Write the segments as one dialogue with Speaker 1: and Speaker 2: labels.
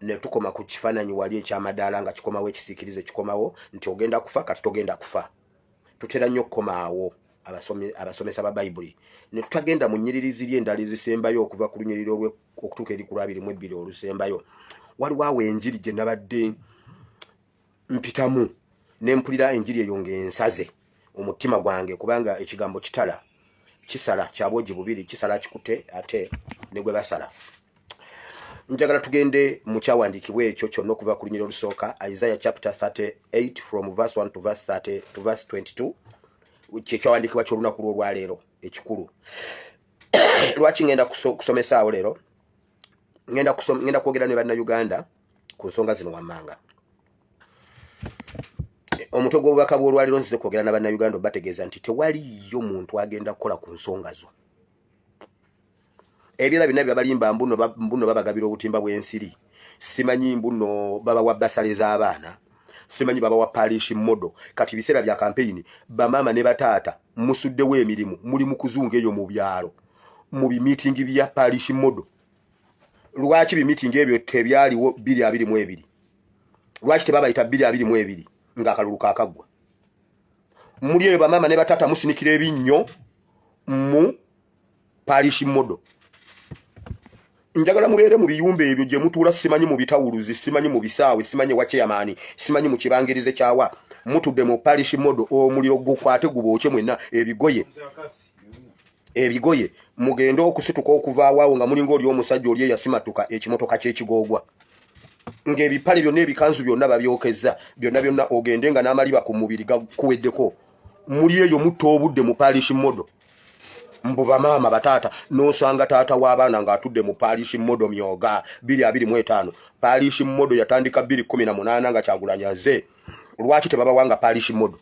Speaker 1: ne tukoma ku kifaananyi wali ekyamadaala nga kikomawo ekisiikirize kikomawo nti ogenda kufa kati togenda kufa. Tutera nnyo okukomaawo abasomesa ba Bayibuli ne tutagenda mu nnyiririzi ly'endala ezisembayo okuva ku lunyiriri okutuuka eri ku 22 olusembayo. Waliwo awo enjiri gye nabadde mpitamu ne mpulira enjiri eyo ng'ensaze omutima gwange kubanga ekigambo kitala kisala kyabwogi bubiri kisala kikute ate ne gwe basala. Njagala tugende mu kyawandiikibwa ekyo kyonna okuva ku lunyiriri olusooka Isaiah chapter 38 from verse 1 to verse 30 to verse 22 kyawandiikibwa ky'olunaku lw'olwaleero ekikulu. Lwaki ngenda kusomesa awo leero? Ngenda kwogera ne bannayuganda ku nsonga zino wammanga. Omutwe gw'obubaka bw'olwaleero nzize kwogera na bannayuganda bategeeza nti tewaliyo muntu agenda kukola ku nsonga zo. Ebirala byonna byabalimba mbuno babagabira obutimba bw'ensiri. Simanyi mbuno babawa basale z'abaana. Simanyi babawa parish modo. Kati biseera bya campaign bamama ne bataata musuddewo emirimu muli mu kuzunga eyo mu byalo. Mu bimitingi bya parish modo. Lwaki bimitingi ebyo tebyaliwo 222? Lwaki tebabayita 222 nga akalulu kakagwa? Muli eyo bamama ne bataata musinikira ebinnyo mu parish modo. Njagala mubeere mu biyumba ebyo gye mutuula, simanyi mu bitawuluzi, simanyi mu bisaawe, simanyi wa chairman, simanyi mu kibangirize kyawa. Mutudde mu parish modo omuliro gukwate gubooche mwenna ebigoye mugenda okusituka okuva awo nga mulinga oli omusajja oli eyasimatuka ekimotoka ky'ekigoogwa. Ng'ebipale byonna ebikanzu byonna babyokeza byonna ogende nga n'amaliba ku mubiri gakuweddeko. Muli eyo mutta obudde mu parish modo. Mbuba mama batata nosanga tata w'abaana ng'atudde mu parish modo myoga 225. Parish modo yatandika 2018 nga Kyagulanyaze. Lwaki tebabawanga parish modo?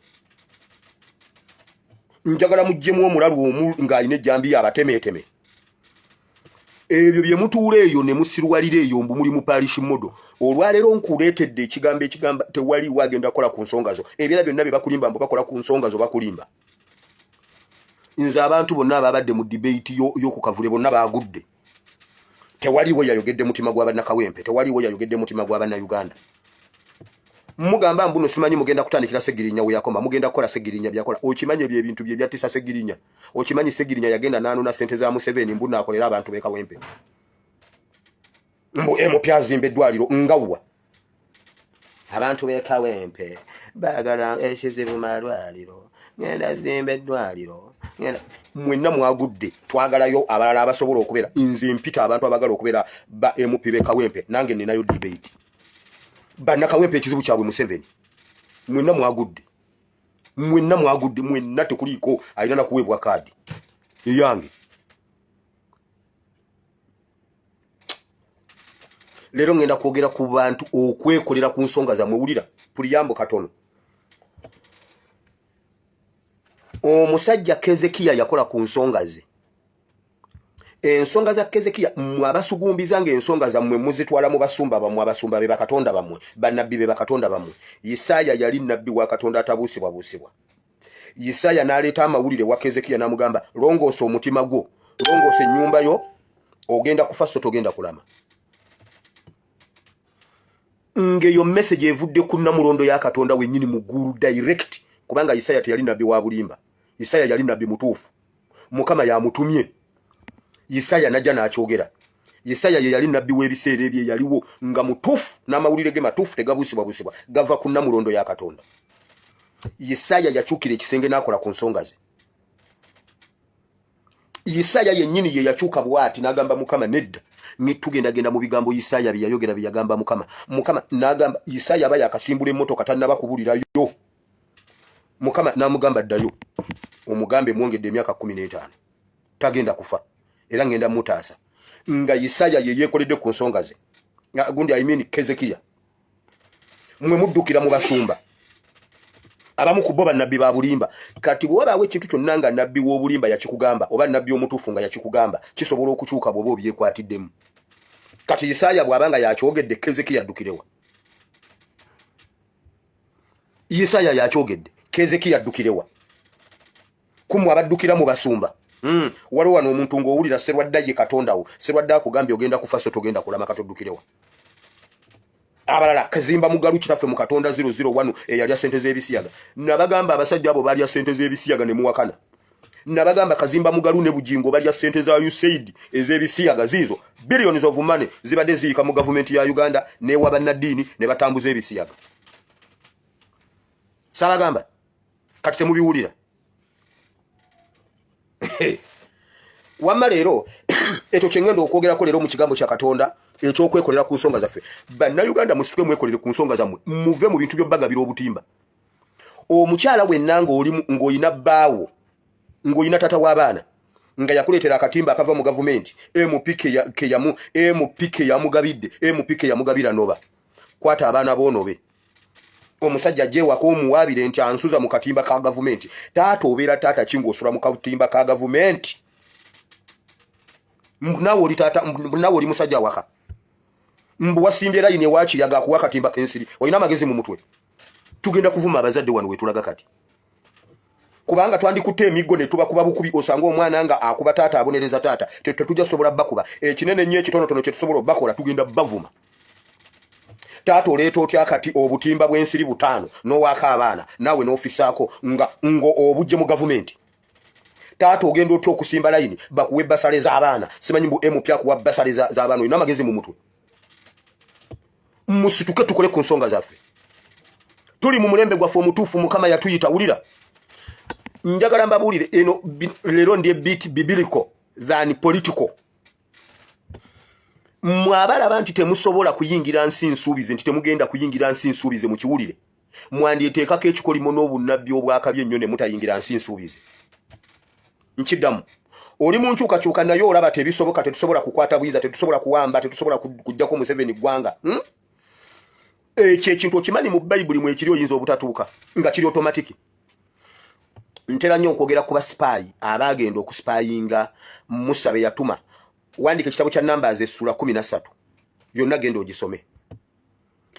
Speaker 1: Njagala mujjemu omulalu ng'alina ejjambi abatemeeteme. Ebyo bye mutuula eyo ne musirwalira eyo mbu muli mu parish modo. Olwaleero nkuleetedde ekigamba tewali wagenda kola ku nsonga zo. Ebirala byonna bye bakulimba mbu bakola ku nsonga zo bakulimba. Nze abantu bonna ababadde mu debate yo ku Kavule bonna baagudde. Tewaliwo yayogedde mutima gw'abannakawempe, tewaliwo yayogedde mutima gw'abannayuganda. Mugamba mbuno simanyi mugenda kutandikira Segirinya we yakoma, mugenda kukola Segirinya byakola. Okimanyi ebintu bye byatisa Segirinya. Okimanyi Segirinya yagenda naanona sente za Museveni mbu naakolera abantu be Kawempe. Mbu emupyazimba eddwaliro ngawwa. Abantu be Kawempe baagala ekizibu malwaliro. Ngenda zimba eddwaliro. Mwenna mwagudde twagalayo abalala abasobola okubeera nze mpita abantu abagala okubeera ba MP be Kawempe nange ninayo debate. Banna Kawempe ekizibu kyabwe Museveni. Mwenna mwagudde. Mwenna tekuliko alina na kuwebwa kadi yange. Leero ngenda kwogera ku bantu okwekolera ku nsonga za mwewulira puliyambo katono. Omusajja Kezekiya yakola ku nsonga ze. Ensonga za Kezekiya mwabasugumbiza ng'ensonga za mmwe muzitwala mu basumba bamwe, abasumba be bakatonda bamwe, bannabbi be bakatonda bamwe. Yesaya yali nnabbi wa Katonda atabuusibwa. Yesaya n'aleeta amawulire wa Kezekiya n'amugamba longoosa omutima gwo, longoosa ennyumba yo, ogenda kufa so togenda kulama. Ngeyo message evudde ku Namulondo ya Katonda wennyini mu ggulu direct, kubanga Yesaya teyali nnabbi wa bulimba. Yesaya yali nnabbi mutuufu. Mukama yamutumye. Yesaya najja n'akyogera. Yesaya ye yali nnabbi w'ebiseera ebyo yaliwo nga mutuufu n'amawulire ge matuufu tegabuusibwa gava ku Namulondo ya Katonda. Yesaya yakyukira ekisenge n'akola ku nsonga ze. Yesaya yennyini ye yakyuka bw'ati n'agamba Mukama nedda. Nitugenda mu bigambo Yesaya bye yayogera bye yagamba Mukama. Mukama n'agamba Yesaya aba yakasimbula emmotoka tannaba kubulirayo. Mukama n'amugamba ddayo. Omugambe mwongedde emyaka 15. Tagenda kufa. Era ngenda mutaasa. Nga Yesaya ye yeekoledde ku nsonga ze. Gundi Kezekiya. Mwe muddukira mu basumba. Abamu ku bo bannabbi ba bulimba. Kati bw'olaba ekintu kyonna nga nnabbi w'obulimba yakikugamba oba nnabbi omutuufu nga yakikugamba kisobola okukyuka bw'oba obyekwatiddemu. Kati Yesaya bw'abanga yakyogedde Kezekiya addukirewa. Yesaya yakyogedde Kezekiya addukirewa. Kumwe abaddukira mu basumba. Waliwo wano omuntu ng'owulira Serwadda ye Katonda wo. Serwadda akugambye ogenda kufa so togenda kulama katoddukirewa. abalala Kazimba Mugalu kitaffe mu Katonda 001 eyalya sente z'ebisiyaga nabagamba abasajja abo balya sente z'ebisiyaga ne muwakana nabagamba Kazimba Mugalu ne Bujingo balya sente za USAID ez'ebisiyaga zizo billions of money zibadde ziyika mu government ya Uganda ne wabannaddiini ne batambuza ebisiyaga sabagamba kati temubiwulira wamma leero ekyo kyengendo okwogerako leero mu kigambo kya Katonda ekyokwekolera ku nsonga zaffe bannayuganda musituke mwekolere ku nsonga zammwe muve mu bintu by'obbagabira obutimba omukyala wenna ng'olina bbaawo ng'olina tata w'abaana nga yakuleetera akatimba akava mu gavumenti MPK yamugabidde MPK yamugabira noba kwata abaana boonobe omusajja gyewako omuwaabire nti ansuza mu katimba ka gavumenti taata obeera taata ki ng'osula mu katimba ka gavumenti nawe oli musajja waka mbu wasimbye layini ewakiyaga akuwa akatimba k'ensiri olina amagezi mu mutwe tugenda kuvuma abazadde wano wetulaga kati kubanga twandikutte emiggo ne tuba kuba bukubi osanga omwana nga akuba taata abonereza taata tetujja sobola bakuba ekinene nnyo ekitonotono kye tusobola bakola tugenda bavuma taata oleeta otya kati obutimba bw'ensiri 5 n'owaaka abaana naawe n'ofisaako ngo obujje mu gavumenti taata ogenda otya okusimba layini bakuwe basale z'abaana simanyi mbu MP akuwa basale z'abaana olina amagezi mu mutwe musituke tukole ku nsonga zaffe tuli mu mulembe gwaffe omutuufu mukama yatuyita wulira njagala mbabuulire eno leero ndi bit biblical than political mwabalaba nti temusobola kuyingira nsi nsuubize nti temugenda kuyingira nsi nsuubize mu kiwulire mwandyeteekako ekikolimo n'obunnabbi obwakabye ennyo ne mutayingira nsi nsuubize nkiddamu oli mu nkyukakyuka naye olaba tebisoboka tetusobola kukwata bwiza tetusobola kuwamba tetusobola kujjako Museveni ggwanga ekyo ekintu okimanyi mu Bayibuli mwe ekiri oyinza obutatuuka nga kiri automatic ntera nnyo okwogera ku basipaayi abaagenda okusipaayinga Musa be yatuma wandika ekitabo kya Numbers essula 13 yonna genda ogisome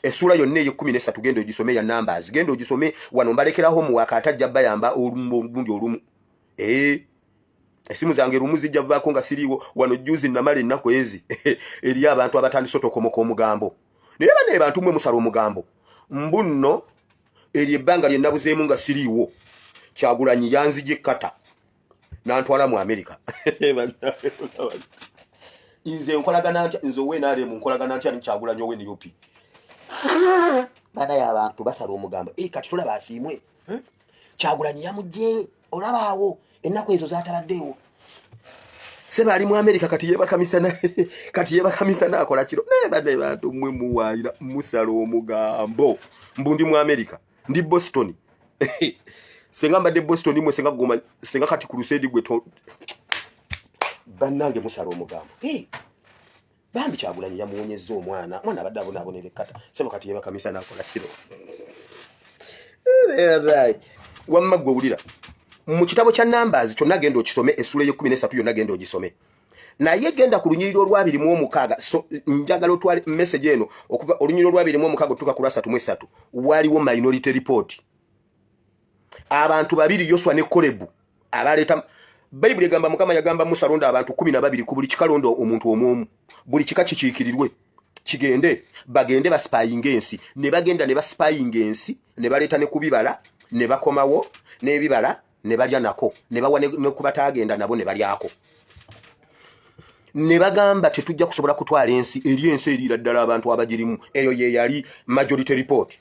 Speaker 1: essula yonna eyo 13 genda ogisome ya Numbers genda ogisome wano mbalekeraho mu wakatajja bayamba olundi olumu esimu zange rumuzi javaako nga siriwo wano juzi namale nnako ezi eri abantu abatandise otokomoka omugambo naye bantu mwe musala omugambo mbunno eri ebbanga lye nabuzeemu nga siriwo Kyagulanyi yanzije kata nantwala mu America inze nkolagana ntya nzo we nale mu nkolagana ntya ni Kyagulanyi owe ni yupi bana ya abantu basala omugambo kati tulaba asimwe Kyagulanyi yamujje olabaawo ennaku ezo zatabaddeewo seba ali mu America kati yeba kamisana akola kiro bane bantu mwe muwaayira musala omugambo mbundi mu America ndi Boston senga mbadde Boston mwe senga kati ku Crusade gwe bannange musala omugambo bambi Kyagulanyi yamuwonyezza omwana abadde abonere kata seba kati yeba kamisana akola kiro right wamma gwe wulira mu kitabo kya Numbers kyonna genda okisome essula ye 13 yonna genda ogisome naye genda ku lunyiriro lwa 26 njagala otwale message eno okuva olunyiriro lwa 26 okutuuka ku 33 waliwo minority report abantu babiri Yoswa ne Kolebu abaleta Bayibuli egamba Mukama yagamba Musa londa abantu 12 ku buli kikalondo omuntu omwomu buli kika kikiikirirwe kigende bagende baspying ensi ne bagenda ne baspying ensi ne baleta ne kubibala ne bakomawo n'ebibala ne balya nako ne bawa ne kubatagenda nabo ne balyako ne bagamba tetujja kusobola kutwala ensi erira ddala abantu abagirimu eyo ye yali majority report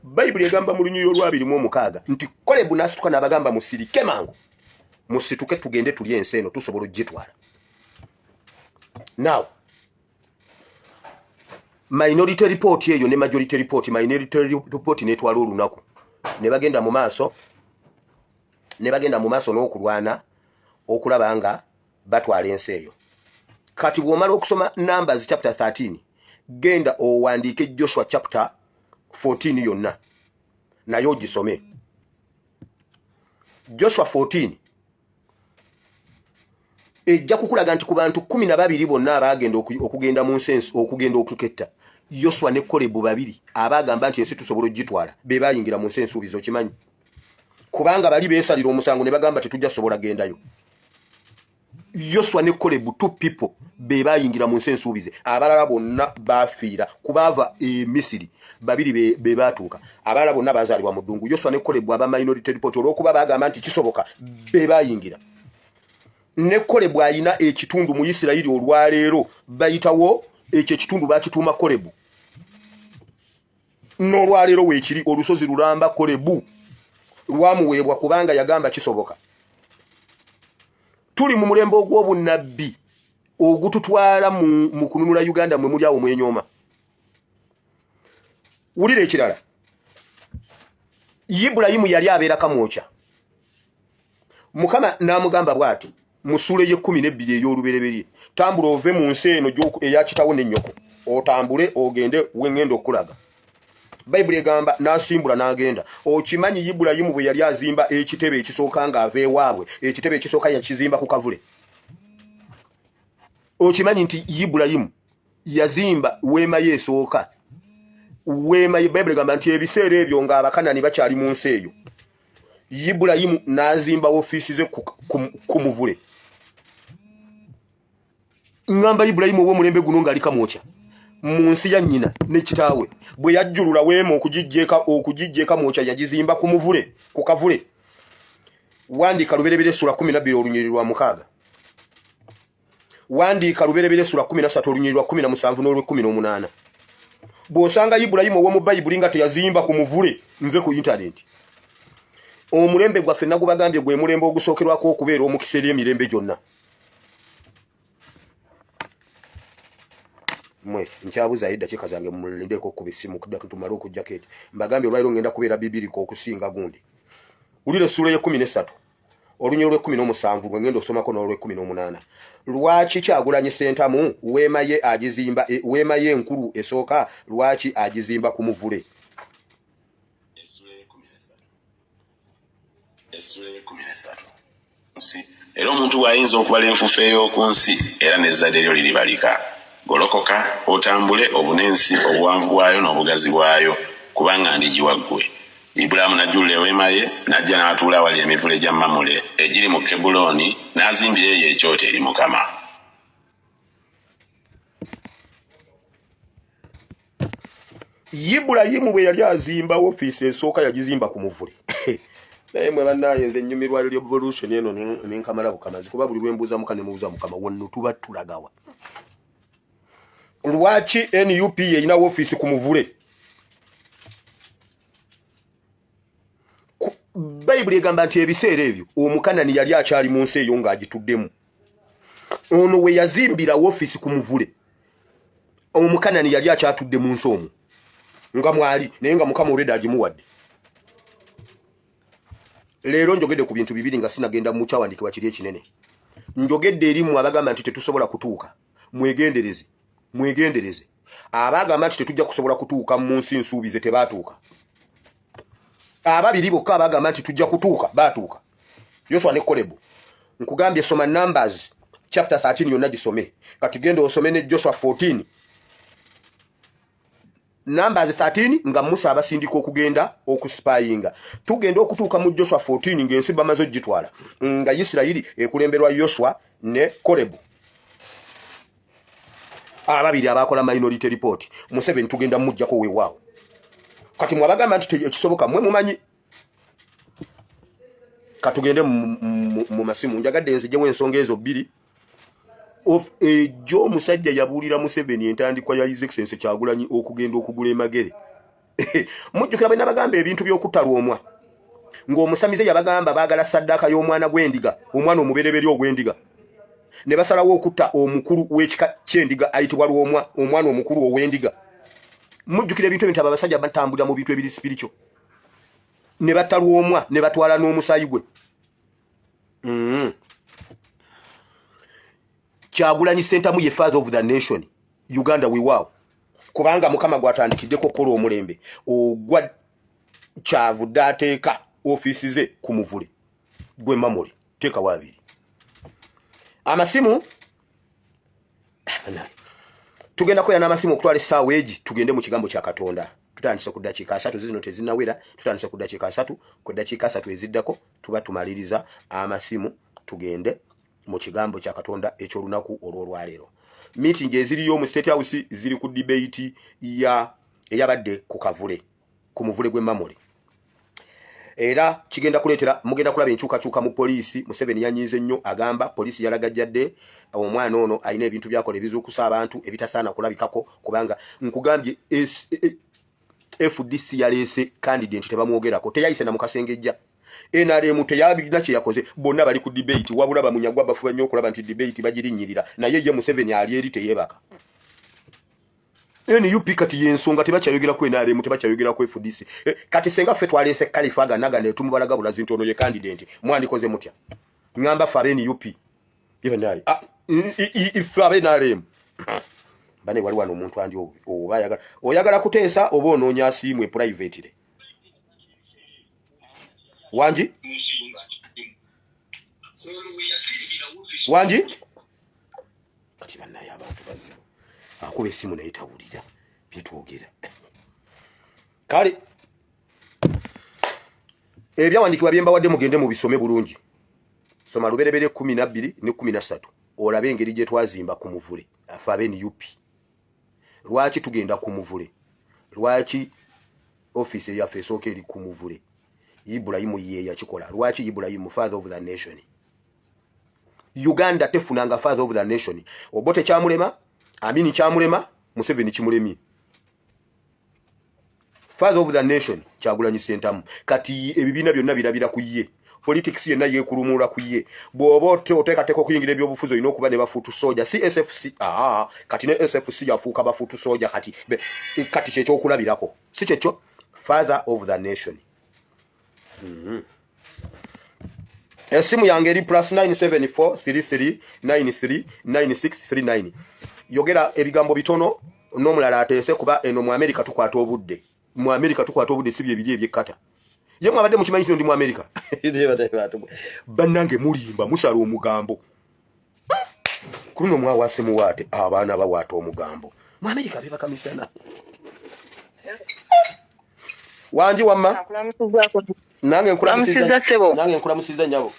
Speaker 1: Bayibuli egamba mu lunyiriro lwa 26 nti Kolebu nasituka n'abagamba musirike mangu musituke tugende tuli ensi eno tusobola ogitwala now minority report eyo ne majority report minority report netwala olunaku ne bagenda mu maaso n'okulwana okulaba nga batwala ensi eyo kati bw'omala okusoma Numbers chapter 13 genda owandiike Joshua chapter 14 yonna nayo ogisome Joshua 14 ejja kukulaga nti ku bantu 12 bonna abagenda okugenda mu nsensi okugenda okuketta Yoswa ne Kolebu babiri abagamba nti ensi tusobola ogitwala be bayingira mu nsensi ubizo kimanyi kubanga bali beesalira omusango ne bagamba tetujja sobola gendayo Yoswa ne Kolebu two people be bayingira mu nsi ensuubize abalala bonna bafiira kubava Misiri babiri be batuuka abalala bonna bazaalibwa mu ddungu Yoswa ne Kolebu aba minority report olw'okuba bagamba nti kisoboka be bayingira ne Kolebu ayina ekitundu mu Isirayiri olwaleero bayitawo ekyo ekitundu bakituuma Kolebu n'olwaleero weekiri olusozi lulamba Kolebu lwamuweebwa kubanga yagamba kisoboka. Tuli mu mulembe ogw'obunnabbi ogututwala mu kununula Uganda mwe muli awo mwenyooma. Wulira ekirala. Ibulayimu yali abeera kamwoca. Mukama n'amugamba bw'ati mu sura ye 12 ey'olubereberye, tambula ove mu nsi eno eyakitawo n'ennyoko, otambule ogende wengenda okulaga. Bayibuli egamba n'asimbula n'agenda. Okimanyi Ibulayimu bwe yali azimba ekitebe ekisooka ng'ava ewaabwe, ekitebe ekisooka yakizimba ku kavule. Okimanyi nti Ibulayimu yazimba weema ye esooka. Weema ye Bayibuli egamba nti ebiseera ebyo ng'Abakanani bakyali mu nsi eyo. Ibulayimu n'azimba ofiisi ze ku muvule. Ngamba Ibulayimu ow'omulembe guno ng'ali kamwoca mu nsi ya nnyina ne kitaawe bwe yajjulula weema okugijjeeka mwoca yagizimba ku muvule ku kavule. Wandiika Luberebere sura 12 olunyiriri lwa 6. Wandiika Luberebere sura 13 olunyiriri lwa 17 n'olwe18. Bw'osanga Ibulayimu ow'omu Bayibuli nga teyazimba ku muvule nve ku internet. Omulembe gwaffe nagubagambye gwe mulembe ogusookerwako okubeera omukisa eri emirembe gyonna. Mwe nkyabuza eddakiika zange mulindeko ku bisimu tumale okujja keti mbagambye olwaliro ngenda kubeera bibiriko okusinga gundi. Wulira sura ya 13 olunyiriri lwe17 bwe ngenda osomako n'olwe18. Lwaki Kyagulanyi Ssentamu weema ye agizimba weema ye enkulu esooka lwaki agizimba ku muvule?
Speaker 2: Esura ya 13 era omuntu bw'ayinza okubala enfufu ey'oku nsi era n'ezzadde lyo liribalika. Golokoka otambule obunensi obuwanvu bwayo n'obugazi bwayo kubanga ndigiwa ggwe. Ibulayimu n'ajjulula eweema ye n'ajja n'atuula awali emivule gya Mamule egiri mu Kebbulooni n'azimbira eyo ekyoto eri Mukama.
Speaker 1: Ibulayimu bwe yali azimba ofiisi esooka yagizimba ku muvule. Naye mwe bannaye nze nnyumirwa revolution eno n'enkamala bukamazi kuba buli lwembuuza Mukama ne mubuuza Mukama wonna tuba tulagawa. Lwaki NUP yeyina ofiisi ku muvule? Bayibuli egamba nti ebiseera ebyo Omukanani yali akyali mu nsi eyo ng'agituddemu. Ono we yazimbira ofiisi ku muvule Omukanani yali akyatudde mu nsi omwo nga mwali naye nga Mukama olwedde agimuwadde. Leero njogedde ku bintu bibiri nga sinagenda mu kyawandiikibwa kiri ekinene. Njogedde erimu abagamba nti tetusobola kutuuka. Mwegendereze. Abagamba nti tetujja kusobola kutuuka mu nsi nsuubize tebaatuuka. Ababiri bokka abagamba nti tujja kutuuka baatuuka. Yoswa ne Kolebu. Nkugambye soma Numbers chapter 13 yonna gisome. Kati genda osome ne Joshua 14. Numbers 13 nga Musa abasindika okugenda okuspyinga. Tugenda okutuuka mu Joshua 14 ng'ensi bamaze ogitwala. Nga Isirayiri ekulemberwa Yoswa ne Kolebu. Ababiri abakola minority report. Museveni tugenda mujjako weewaawo. Kati mwabagamba nti ekisoboka mwe mumanyi. Katugende mu masimu njagadde nzijewo ensonga ezo bbiri. Jo musajja yabuulira Museveni entandikwa ya His Excellency Kyagulanyi okugenda okugula emagere. Mujjukira bwe nabagamba ebintu by'okuttalwa ng'omusamize yabagamba baagala saddaaka y'omwana gw'endiga, omwana omubereberye ogw'endiga. Ne basalawo okutta omukulu w'ekika ky'endiga ayitibwa Lwomwa, omwana omukulu ow'endiga. Mujjukira ebintu ebintu abasajja batambulira mu bintu ebiri spiritual. Ne batta Lwomwa ne batwala n'omusaayi gwe. Kyagulanyi Ssentamu ye father of the nation. Uganda wiwaawo. Kubanga Mukama gwatandikiddeko okukola omulembe. Ogwa kyavudde ateeka ofiisi ze ku muvule. Gwe Mamule. Teeka waabiri. Amasimu tugenda kwera n'amasimu okutwala essaawa egi tugende mu kigambo kya Katonda. Tutandise ku ddakiika 3 zino tezinnawera. Tutandise ku ddakiika 3 ku ddakiika 3 eziddako tuba tumaliriza amasimu tugende mu kigambo kya Katonda eky'olunaku olw'olwaleero. Meeting eziriyo mu State House ziri ku debate eyabadde ku kavule ku muvule gwe Mamole. Era kigenda kuleetera mugenda kulaba enkyukakyuka mu poliisi. Museveni yanyiize nnyo agamba poliisi yalagajjadde omwana ono alina ebintu byakola ebizuukusa abantu ebitasaana kulabikako kubanga nkugambye FDC yaleese candidate tebamwogerako teyayise na mukasengejja. NRM teyabirina kye yakoze bonna bali ku debate wabula bamunyagwa bafuba nnyo okulaba nti debate bagirinnyirira naye ye Museveni ali eri teyebaka. NUP kati yensonga tebakyayogera ku NRM tebakyayogera ku FDC. Kati senga ffe twaleese Kalifaga naga ne tumubalaga bulazi ntono ye candidate mwandikoze mutya ngamba fa NUP even naye if NRM bane wali wano omuntu andi oba oyagala kuteesa oba onoonya asiimwe privately Wanji kati banaye abantu bazzi akuba essimu naye tawulira byetwogera kale ebyawandikibwa byembawadde mugende mu bisome bulungi soma luberebere 12 ne 13 olabe engeri gye twazimba ku muvule afa NUP. Lwaki tugenda ku muvule? Lwaki office ya Fesoke eri ku muvule? Ibrahim ye yakikola. Lwaki Ibrahim father of the nation? Uganda tefunanga father of the nation. Obote kyamulema, Amini kyamulema, Museveni kimulemi. Father of the nation Kyagulanyi Ssentamu. Kati ebibiina byonna birabira ku ye. Politics yenna yekulumula ku ye. Bw'oba oteekateko okuyingira ebyobufuzi olina okuba ne bafuutu soja. Si SFC. Kati ne SFC yafuuka bafuutu soja kati kyekyokulabirako. Si kyekyo father of the nation. Esimu yange eri +97433939639. Yogera ebigambo bitono n'omulala ateese kuba eno mu America tukwata obudde. Mu America tukwata obudde si bye biri ebyekata. Ye mwabadde mukimanyi kino ndi mu America. Bannange mulimba musala omugambo. Kuno mwawase muwaate abaana bawaata omugambo. Mu America beba kamisana. Wanji wamma. Nange nkulamusiza sebo. Nange nkulamusiza nyabo.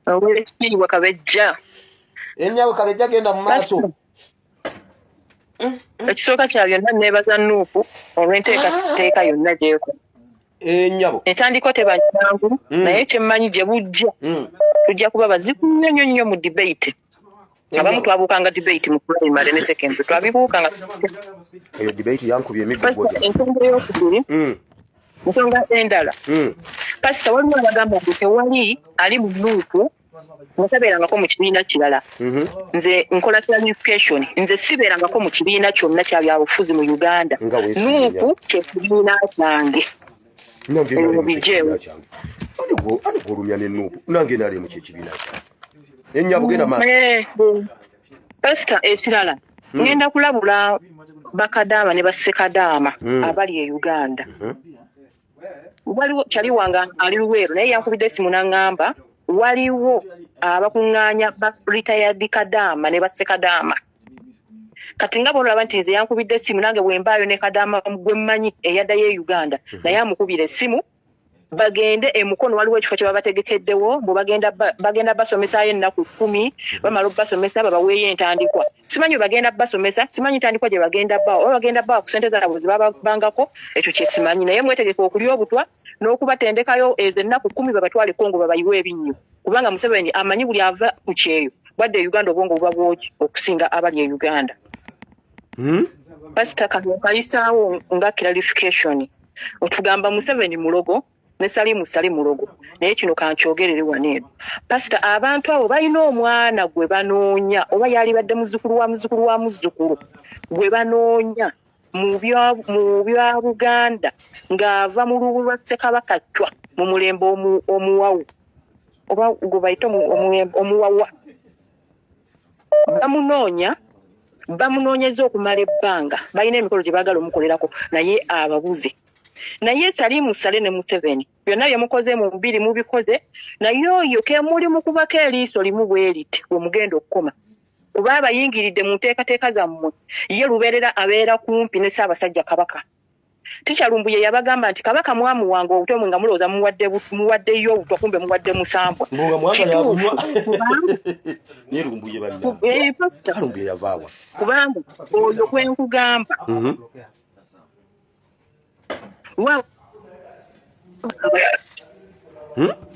Speaker 3: Awele kiri wakabejja.
Speaker 1: Enyabo kabejja genda mu maaso.
Speaker 3: Ekisooka kya byonna nebaza Nuupu olw'enteekateeka yonna gyeko.
Speaker 1: Enyabo.
Speaker 3: Entandiko tebanyangu naye kyemmanyi gye bujja. Tujja kuba bazibu nnyo mu debate. Abamu twabuukanga debate mu primary ne secondary. Twabibuukanga.
Speaker 1: Eyo debate yankubye emiggo.
Speaker 3: Ensonga ey'okubiri. Nsonga endala. Pasita waliwo abagamba nti tewali ali mu Nuupu musabeerangako mu kibiina kirala. Nze nkola clarification. Nze sibeerangako mu kibiina kyonna kya byabufuzi mu Uganda. Nuupu ky'ekibiina kyange.
Speaker 1: Nange olumya ne Nuupu. Nange nali mu kyekibiina kyange. Ennyabo genda maaso.
Speaker 3: Pasita ekirala. Ngenda kulabula bakadaama ne bassekadaama abali e Uganda. Waliwo kyali wanga ali Luweero naye yankubidde essimu n'aŋŋamba waliwo abakuŋŋaanya ba retired kadaama ne bassekadaama. Kati nga bw'olaba nti nze yankubidde essimu nange bwe mbaayo ne kadaama gwe mmanyi eyaddayo e Uganda naye amukubira essimu bagende emukono waliwo ekifo kye babategekeddewo bwe bagenda basomesaayo ennaku 10 bamala obbasomesa babaweeyo entandikwa. Simanyi bagenda basomesa simanyi ntandikwa gye bagenda bbawo oba bagenda bbawo ku ssente zaabwe ze bababangako ekyo kye simanyi naye mwetegeka okulya obutwa n'okubatendekayo ezo ennaku 10 babatwale Kongo babayiwe ebinnyo kubanga Museveni amanyi buli ava ku kyeyo badde e Uganda obwongo buba bwoki okusinga abali e Uganda. Pasita kano kayisaawo nga clarification otugamba Museveni mulogo ne Salimu mulogo naye kino kankyogerere waneeno. Pasita abantu abo balina omwana gwe banoonya oba yali badde muzzukulu wa muzzukulu gwe banoonya mu bya Buganda ng'ava mu lubu lwa Ssekabaka Chwa mu mulembe omuwawu oba gwe bayita omuwawa. Bamunoonyeza okumala ebbanga balina emikolo gye baagala omukolerako naye ababuze. Naye Salimu Sale ne Museveni byonna bye mukoze mu mbiri mubikoze naye oyo ke muli mu kubako eriiso limu bweriti omugenda okukoma kuba abayingiridde mu nteekateeka zammwe ye lubeerera abeera kumpi ne Ssaabasajja Kabaka Ticha Lumbuye yabagamba nti kabaka mwamu wange obuto mwe nga mulooza muwadde yo obuto kumbe muwadde musambwa.
Speaker 1: Mbunga mwanga yabunywa. Ni Lumbuye bali.
Speaker 3: Pastor.
Speaker 1: Lumbuye yavaawa.
Speaker 3: Kubanga oyo kwenkugamba. Wow.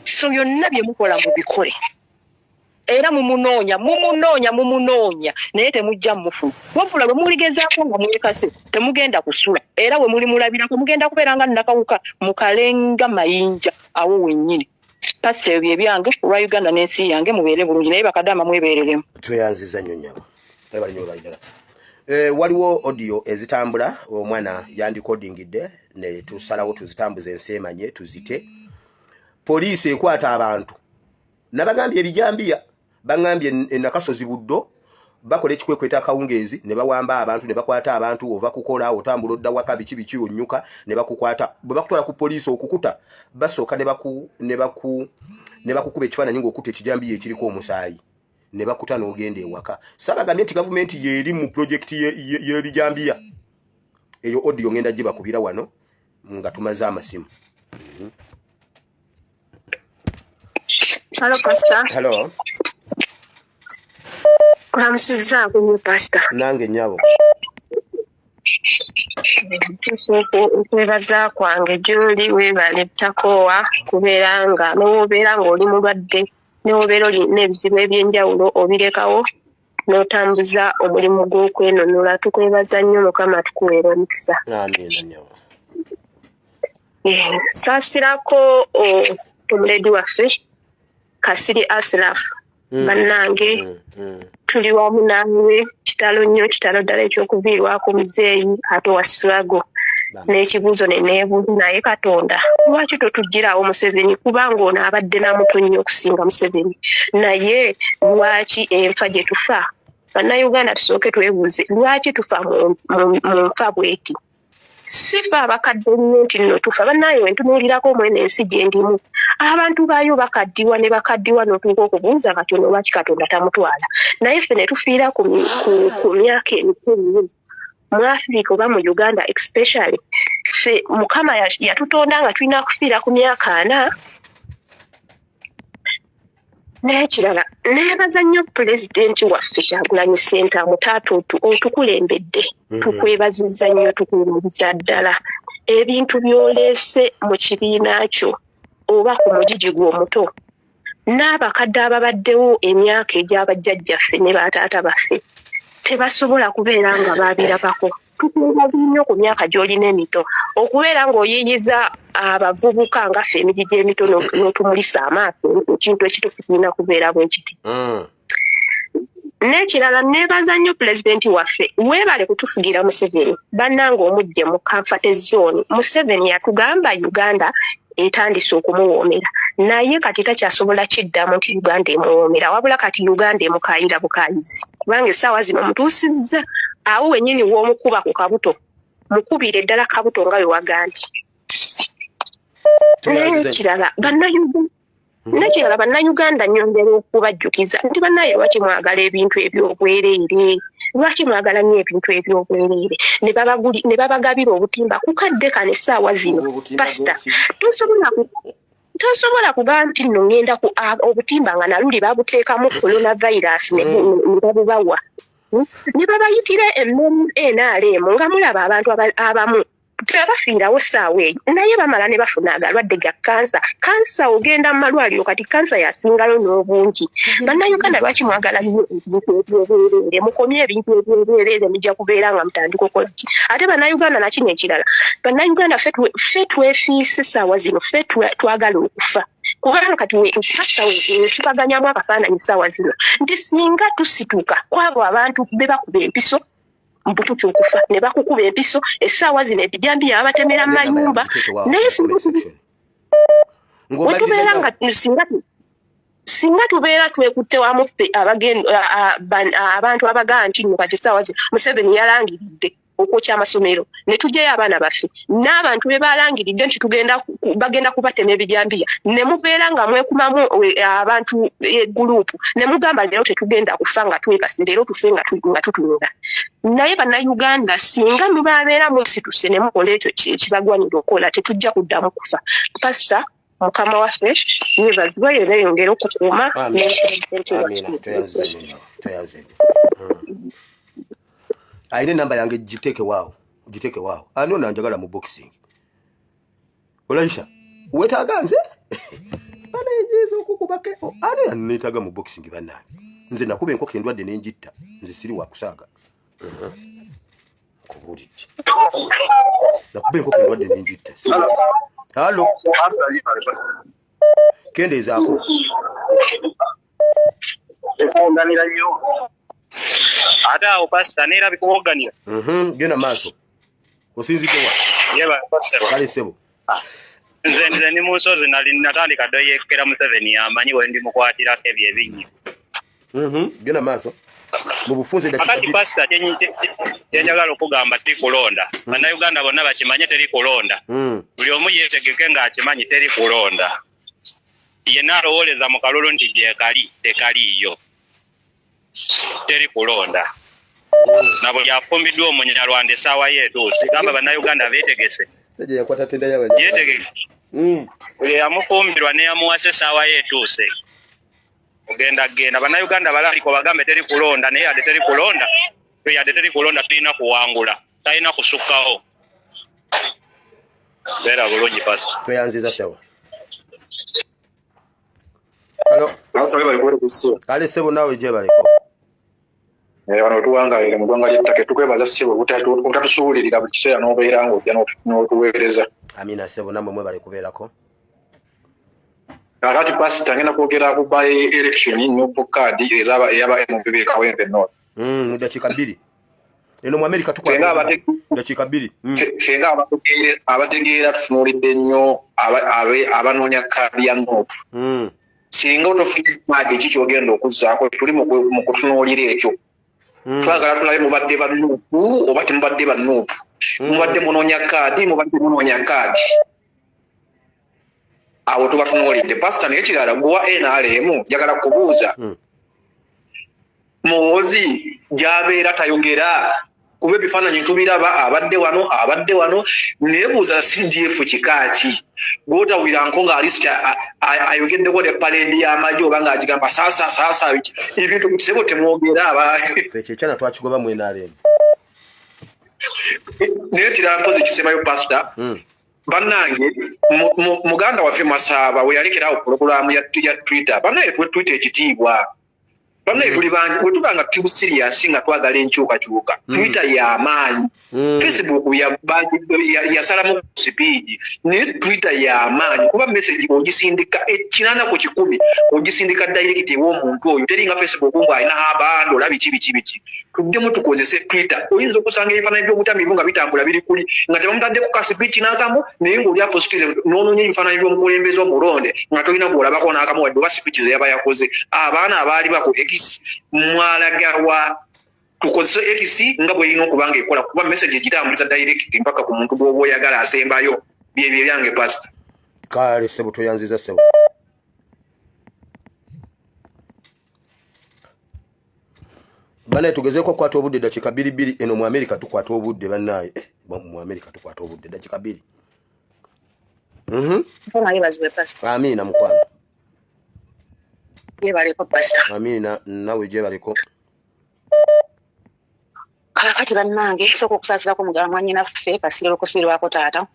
Speaker 3: So byonna bye mukola mu bikole. Era mumunoonya naye temujja mufu. Wabula bwe muligezaako nga mwekase temugenda kusula. Era we muli mulabirako mugenda kubeera nga nakawuka mukalenga mayinja awo wennyini. Pastor ebyo ebyange olwa Uganda n'ensi yange mubeere bulungi naye bakadama mwebeereremu.
Speaker 1: Tweyanziza nnyo nnyabo. Ebali nnyo baidala. Waliwo audio ezitambula omwana yandikodingidde ne tusalawo tuzitambuze ensemanye tuzite. Poliisi ekwata abantu. Nabagambye ebijambiya bangambye enakasozi buddo bakola ekikwekweta akawungeezi ne bawamba abantu ne bakwata abantu ova kukola otambula odda waka biki onyuka ne bakukwata bwe bakutwala ku poliisi okukuta basooka ne bakukuba ekifaananyi ng'okutta ekijambiya ekiriko omusaayi ne bakuta n'ogenda ewaka. Sabagambye nti gavumenti yeeri mu projekiti y'ebijambiya eyo audio ngenda gibakubira wano nga tumaze amasimu.
Speaker 4: Hello, Pastor.
Speaker 1: Hello.
Speaker 4: Kuramusiza kunye Pastor.
Speaker 1: Nange nyabo.
Speaker 4: Okwebaza kwange gy'oli weebale butakowa kubeera nga n'obeera ng'oli mulwadde n'obeera olina ebizibu eby'enjawulo obirekawo n'otambuza omulimu gw'okwenunula. Tukwebaza nnyo Mukama tukuweera omukisa.
Speaker 1: Amiina nyabo.
Speaker 4: Saasirako omuledi waffe Kasiri Asraf bannange tuli wamu nawe kitalo nnyo kitalo ddala ekyokuviirwako muzeeyi ate waswago n'ekibuuzo neneebuuza naye Katonda lwaki totugirawo Museveni kubanga ono abadde namuto nnyo okusinga Museveni naye lwaki enfa gye tufa bannayuganda tusooke twebuuze lwaki tufa mu nfa bweti sifa abakadde nnyo nti nno tufa bannaye wentunuulirako mwene ensi gye ndimu abantu baayo bakaddiwa ne bakaddiwa n'otuuka okubuuza kati ono lwaki Katonda tamutwala naye ffe ne tufiira ku myaka emikulu mu Africa oba mu Uganda especially ffe Mukama yatutonda nga tulina kufiira ku myaka 4 n'ekirala neebaza nnyo pulezidenti waffe Kyagulanyi Ssentamu taata otukulembedde tukwebazizza nnyo tukuweereza ddala ebintu by'oleese mu kibiina kyo oba ku mugigi gw'omuto n'abakadde ababaddewo emyaka egy'abajjajjaffe ne bataata baffe tebasobola kubeera nga baabirabako. Tukwebaza nnyo ku myaka gy'olina emito okubeera ng'oyiiyiza abavubuka nga ffe emigigi emito n'otumulisa amaaso ekintu ekitufu kirina kubeera bwe kiti. N'ekirala neebaza nnyo pulezidenti waffe weebale kutufugira Museveni bannange omujje mu Comfort Zone. Museveni yatugamba Uganda etandise okumuwoomera naye kati takyasobola kiddamu nti Uganda emuwoomera wabula kati Uganda emukaayira bukayizi kubanga essaawa zino mutuusizza awo wennyini w'omukuba ku kabuto mukubire ddala kabuto nga we wagambye. N'ekirala bannayuganda nnyongera okubajjukiza nti bannaye lwaki mwagala ebintu eby'obwereere lwaki mwagala nnyo ebintu eby'obwereere ne babagabira obutimba kukadde kano essaawa zino Pastor tosobola kugamba nti nno ngenda ku obutimba nga naluli babuteekamu coronavirus ne babubawa ne babayitira NRM nga mulaba abantu abamu tebafiirawo ssaawa eyo naye bamala ne bafuna agalwadde ga kansa ogenda mu malwaliro kati kansa yasingayo n'obungi. Bannayuganda lwaki mwagala nnyo ebintu eby'obwereere mukomye ebintu eby'obwereere mujja kubeera nga mutandika okukola ki ate bannayuganda nakino ekirala bannayuganda ffe twefiise essaawa zino ffe twagala okufa kubanga kati tubaganyamu akafaananyi ssaawa zino nti singa tusituka kwabo abantu be bakuba empiso mbututu okufa ne bakukuba empiso essaawa zino ebijambiya abatemera mu mayumba naye wetubeera nga singa tubeera twekutte wamu ffe abantu abagaa nti nno kati essaawa zino Museveni yalangiridde okwokya amasomero ne tujjayo abaana baffe n'abantu be balangiridde nti bagenda kubatema ebijambiya ne mubeera nga mwekumamu abantu gurupu ne mugamba leero tetugenda kufa nga twebase leero tufe nga tutunula naye bannayuganda singa mubabeera mwesituse ne mukola ekyo kibagwanira okukola tetujja kuddamu kufa pasita mukama waffe yebazibwa yera yongera okukuuma
Speaker 1: ayina enamba yange giteeke waawo ani ono anjagala mu boxing olayisha wetaaga nze banaejeeza okukubake ani aneetaaga mu boxing bannange nze nakuba enkoko endwadde nenjitta nze siri wakusaaga kubuulidde nakuba enkoko endwadde nenjitta halo kendeezaako
Speaker 5: ekonganira nnyo ate awo pasita neera bikuwoganira
Speaker 1: genda maaso osinziddewa kale ssebo
Speaker 5: nze ndi mu nsozi natandika ddo yeekera Museveni amanyi we ndi mukwatirako ebyo ebinnyo
Speaker 1: genda maaso mu bufunze
Speaker 5: akati pasita kyenjagala okugamba tikulonda bannayuganda bonna bakimanye teri kulonda buli omu yeetegeke ng'akimanyi teri kulonda yenna alowooleza mu kalulu nti gyekali tekaliiyo teri kulonda na buli afumbiddwa omunyarwanda essaawa yeetuuse gamba bannayuganda beetegese yeetegeke buli yamufumbirwa neyamuwasa essaawa yeetuuse ogenda genda bannayuganda balaliko bagambe teri kulonda naye yadde teri kulonda tulina kuwangula talina kusukkawo beera bulungi pasi
Speaker 1: tweyanziza sewo kale ssebo naawe gye baliko
Speaker 6: wano tuwangalire mu ggwanga ly'ettaka tukwebaza ssebo obutatusuulirira buli kiseera n'obeera ng'ojja n'otuweereza
Speaker 1: amina ssebo nammwe mwe bali kubeerako
Speaker 6: kakati pasita ngenda kwogera ku by election nopo card eyaba MPP Kawempe North
Speaker 1: mu dakiika 2 eno mu America tukwata dakiika 2
Speaker 6: senga abategeera tufunuulidde nnyo abanoonya kaadi ya North singa otofuna kaadi ekikyogenda okuzzaako tuli mu kutunuulira ekyo twagala tulabe mubadde bannuupu oba temubadde bannuupu mubadde munoonya kaadi mubadde munoonya kaadi awo tubatunuulidde pasita naye kirala guwa NRM njagala kubuuza muwozi gy'abeera tayogera kuba ebifaananyi tubiraba abadde wano neebuuza CDF kikaaki gwotawuliranko ng'alisiti ayogeddeko ne paleedi y'amagye oba ng'agigamba saasa ebintu kisebo temwogera
Speaker 1: ekyana twakigoba mu NRM
Speaker 6: naye kirala mpozi kisembayo pasita bannange muganda waffe Masaaba we yalekerawo pulogulaamu ya Twitter bannaye Twitter ekitiibwa bannaye tuli bangi bwe tubanga tuli serious nga twagala enkyukakyuka Twitter y'amaanyi Facebook yasalamu speed ne Twitter y'amaanyi kuba message ogisindika ekinana ku 10 ogisindika direct ew'omuntu oyo teri nga Facebook ngo alina abando labi biki tuddemu tukozese Twitter oyinza okusanga ebifaananyi by'obutamiivu nga bitambula biri kuli nga tebamutadde ku kasipiki n'akamu naye ng'oli apositize n'onoonya ebifaananyi by'omukulembeze omulonde nga tolina gwolabako n'akamu wadde oba sipiki ze yaba yakoze abaana abaali bako X mwalagawa tukozese X nga bwe yina okuba nga ekola kuba message egitambuliza direct mpaka ku muntu gw'oba oyagala asembayo byebyo byange pasita
Speaker 1: kale ssebo toyanziza ssebo banaye tugezeeko okukwata obudde dakiika 2 eno mu America tukwata obudde bannaye mu America tukwata obudde dakiika 2 amiina mukwano
Speaker 3: yebaliko pasita
Speaker 1: amiina nawe gye baliko
Speaker 3: kakati bannange sooka okusaasirako mugala mwanyinaffe Kasirye okufiirwako taata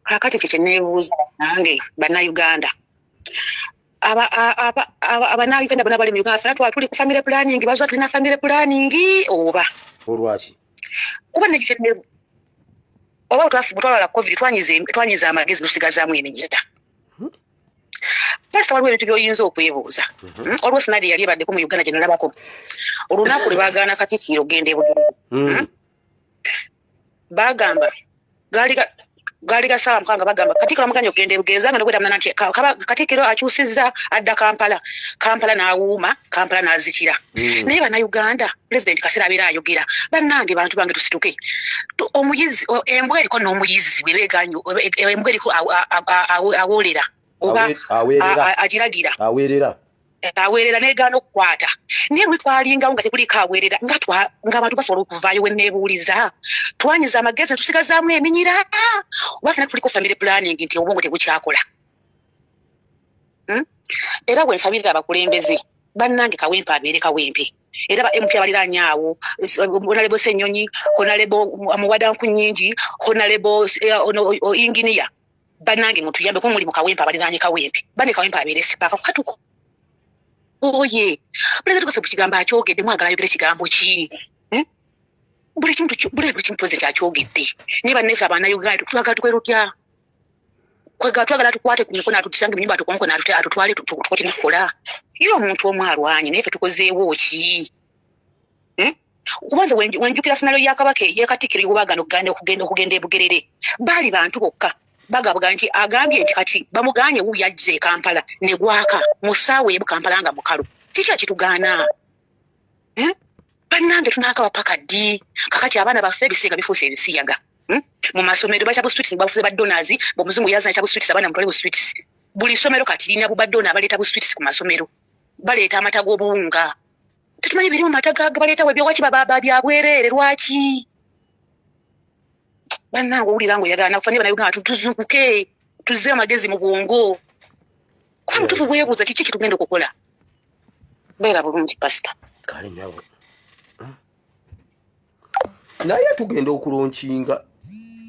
Speaker 3: kakati kye neebuuza nange bannayuganda abannayuganda bonna bali mu Uganda fena tuli ku family planning baza tulina family planning oba
Speaker 1: olwaki
Speaker 3: kuba nekyo oba butwalala covid twanyiza amagezi tusigazaamu eminyeta pasita waliwo ebintu by'oyinza okwebuuza olwo sinadi yali ebaddeko mu Uganda gye nalabako olunaku lwe baagaana Katikkiro genda e Buganda bagamba gali gasala mukanga bagamba Katikkiro amuganye ogende Bugereza nga nogwera mnana nti Katikkiro akyusizza adda Kampala n'awuuma Kampala n'azikira naye bannayuganda President Kaseera abeera ayogera bannange bantu bange tusituke omuyizi embwa eriko n'omuyizi webeeganyo embwa eriko awoolera oba agiragira aweerera n'egaana okukwata naye bwe twalingawo nga tekuliko aweerera ng'abantu basobola okuvaayo we neebuuliza twanyiza amagezi tusigazaamu eminyira oba fena tuliko family planning nti obwongo tebukyakola era bwe nsabirira abakulembeze bannange Kawempe abeere Kawempe era MP abaliraanyaawo Honorable Ssenyonyi Honorable Amuwadanku Nnyingi Honorable Engineer bannange mutuyambe ko muli mu Kawempe abaliraanye Kawempe bane Kawempe abeere sipaaka katuko oye President kafe kugamba akyogedde mwagala ayogere kigambo ki buli kintu President akyogedde niba nefe abana Uganda twagala tukwerutya twagala tukwate ku mikono atusange mu nyumba tukonko na atutwale tukote nakola iyo omuntu omwalwanye nefe tukozeewo ki kubanza wenjukira scenario ya Kabaka ye Katikkiro yobagano okugenda Bugerere bali bantu bokka bagabuga nti agambye nti kati bamuganye yajje Kampala ne gwaka musaawe mu Kampala nga mukalu kiki akitugaana bannange tunaakaba paka ddi kakati abaana baffe ebisiga bifuuse ebisiyaga mu masomero baita buswitisi bafuze baddonazi bomuzungu yazana tabu switisi abaana mutwale buswitisi buli somero kati lina bubaddona abaleeta buswitisi ku masomero baleeta amata g'obuwunga tetumanyi biri mu mata baleeta webyo waki baba byabwereere lwaki bannange owulira ngo yagala nakufanye bannayuganda tuzukuke tuzze amagezi mu bwongo kuba mutufu bwebuuza kiki kitugenda okukola beera bulungi pasita
Speaker 1: kale nyawe naye tugenda okulonkinga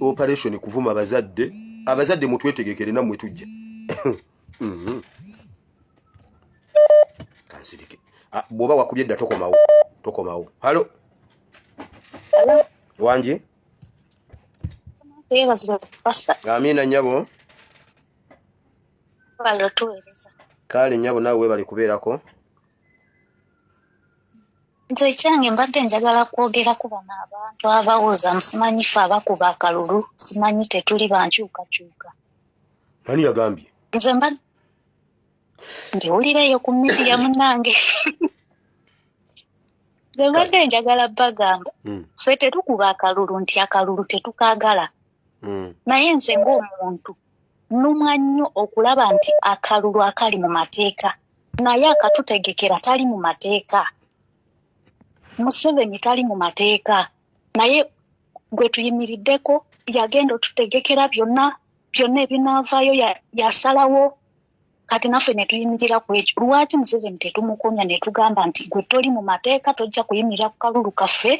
Speaker 1: operation kuvuma abazadde mutwetegekere namwe tujja kansirike bwoba wakubye dda tokomawo halo wanje amina nyabo kale nyabo nawe bali kubeerako
Speaker 7: nze kyange mbadde njagala kwogera ku bano abantu abawooza musimanyifu abakuba akalulu simanyi tetuli bankyukakyuka
Speaker 1: ani yagambye
Speaker 7: nze mbadde ndiwulireeyo ku midiya munnange nze mbadde njagala bagamba ffe tetukuba akalulu nti akalulu tetukaagala naye nze ng'omuntu nnumwa nnyo okulaba nti akalulu akali mu mateeka naye akatutegekera tali mu mateeka Museveni tali mu mateeka naye gwe tuyimiriddeko yagenda otutegekera byonna ebinaavaayo yasalawo kati naffe ne tuyimirira ku ekyo lwaki Museveni tetumukomya ne tugamba nti gwe toli mu mateeka tojja kuyimirira ku kalulu kaffe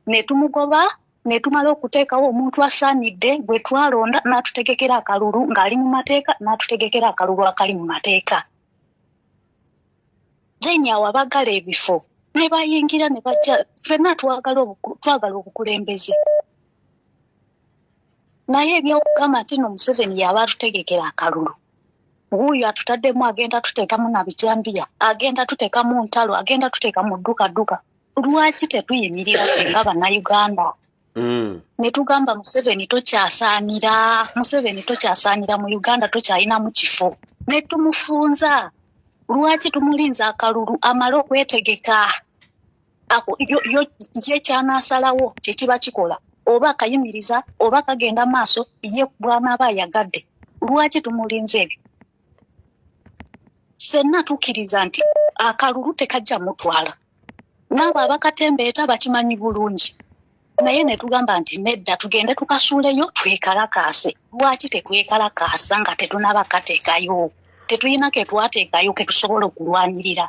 Speaker 7: ne tumugoba ne tumala okuteekawo omuntu asaanidde gwe twalonda n'atutegekera akalulu ng'ali mu mateeka n'atutegekera akalulu akali mu mateeka then awo abagala ebifo ne bayingira ne bajja ffenna twagala obukulembeze naye ebyokugamba nti no Museveni yaba atutegekera akalulu wuuyo atutaddemu agenda tuteekamu nabijambiya agenda tuteekamu ntalo agenda tuteekamu dduka lwaki tetuyimirira fenga bannayuganda ne tugamba Museveni tokyasaanira mu Uganda tokyalinamu kifo ne tumufunza lwaki tumulinza akalulu amale okwetegeka ye kyanaasalawo kyekiba kikola oba akayimiriza oba kagenda maaso ye bw'anaaba ayagadde lwaki tumulinza ebyo ffenna tukkiriza nti akalulu tekajja mutwala naabo abakatembeeta bakimanyi bulungi naye ne tugamba nti nedda tugende tukasuuleyo twekalakaase lwaki tetwekalakaasa nga tetunaba kateekayo tetuyina ke twateekayo ke tusobola okulwanirira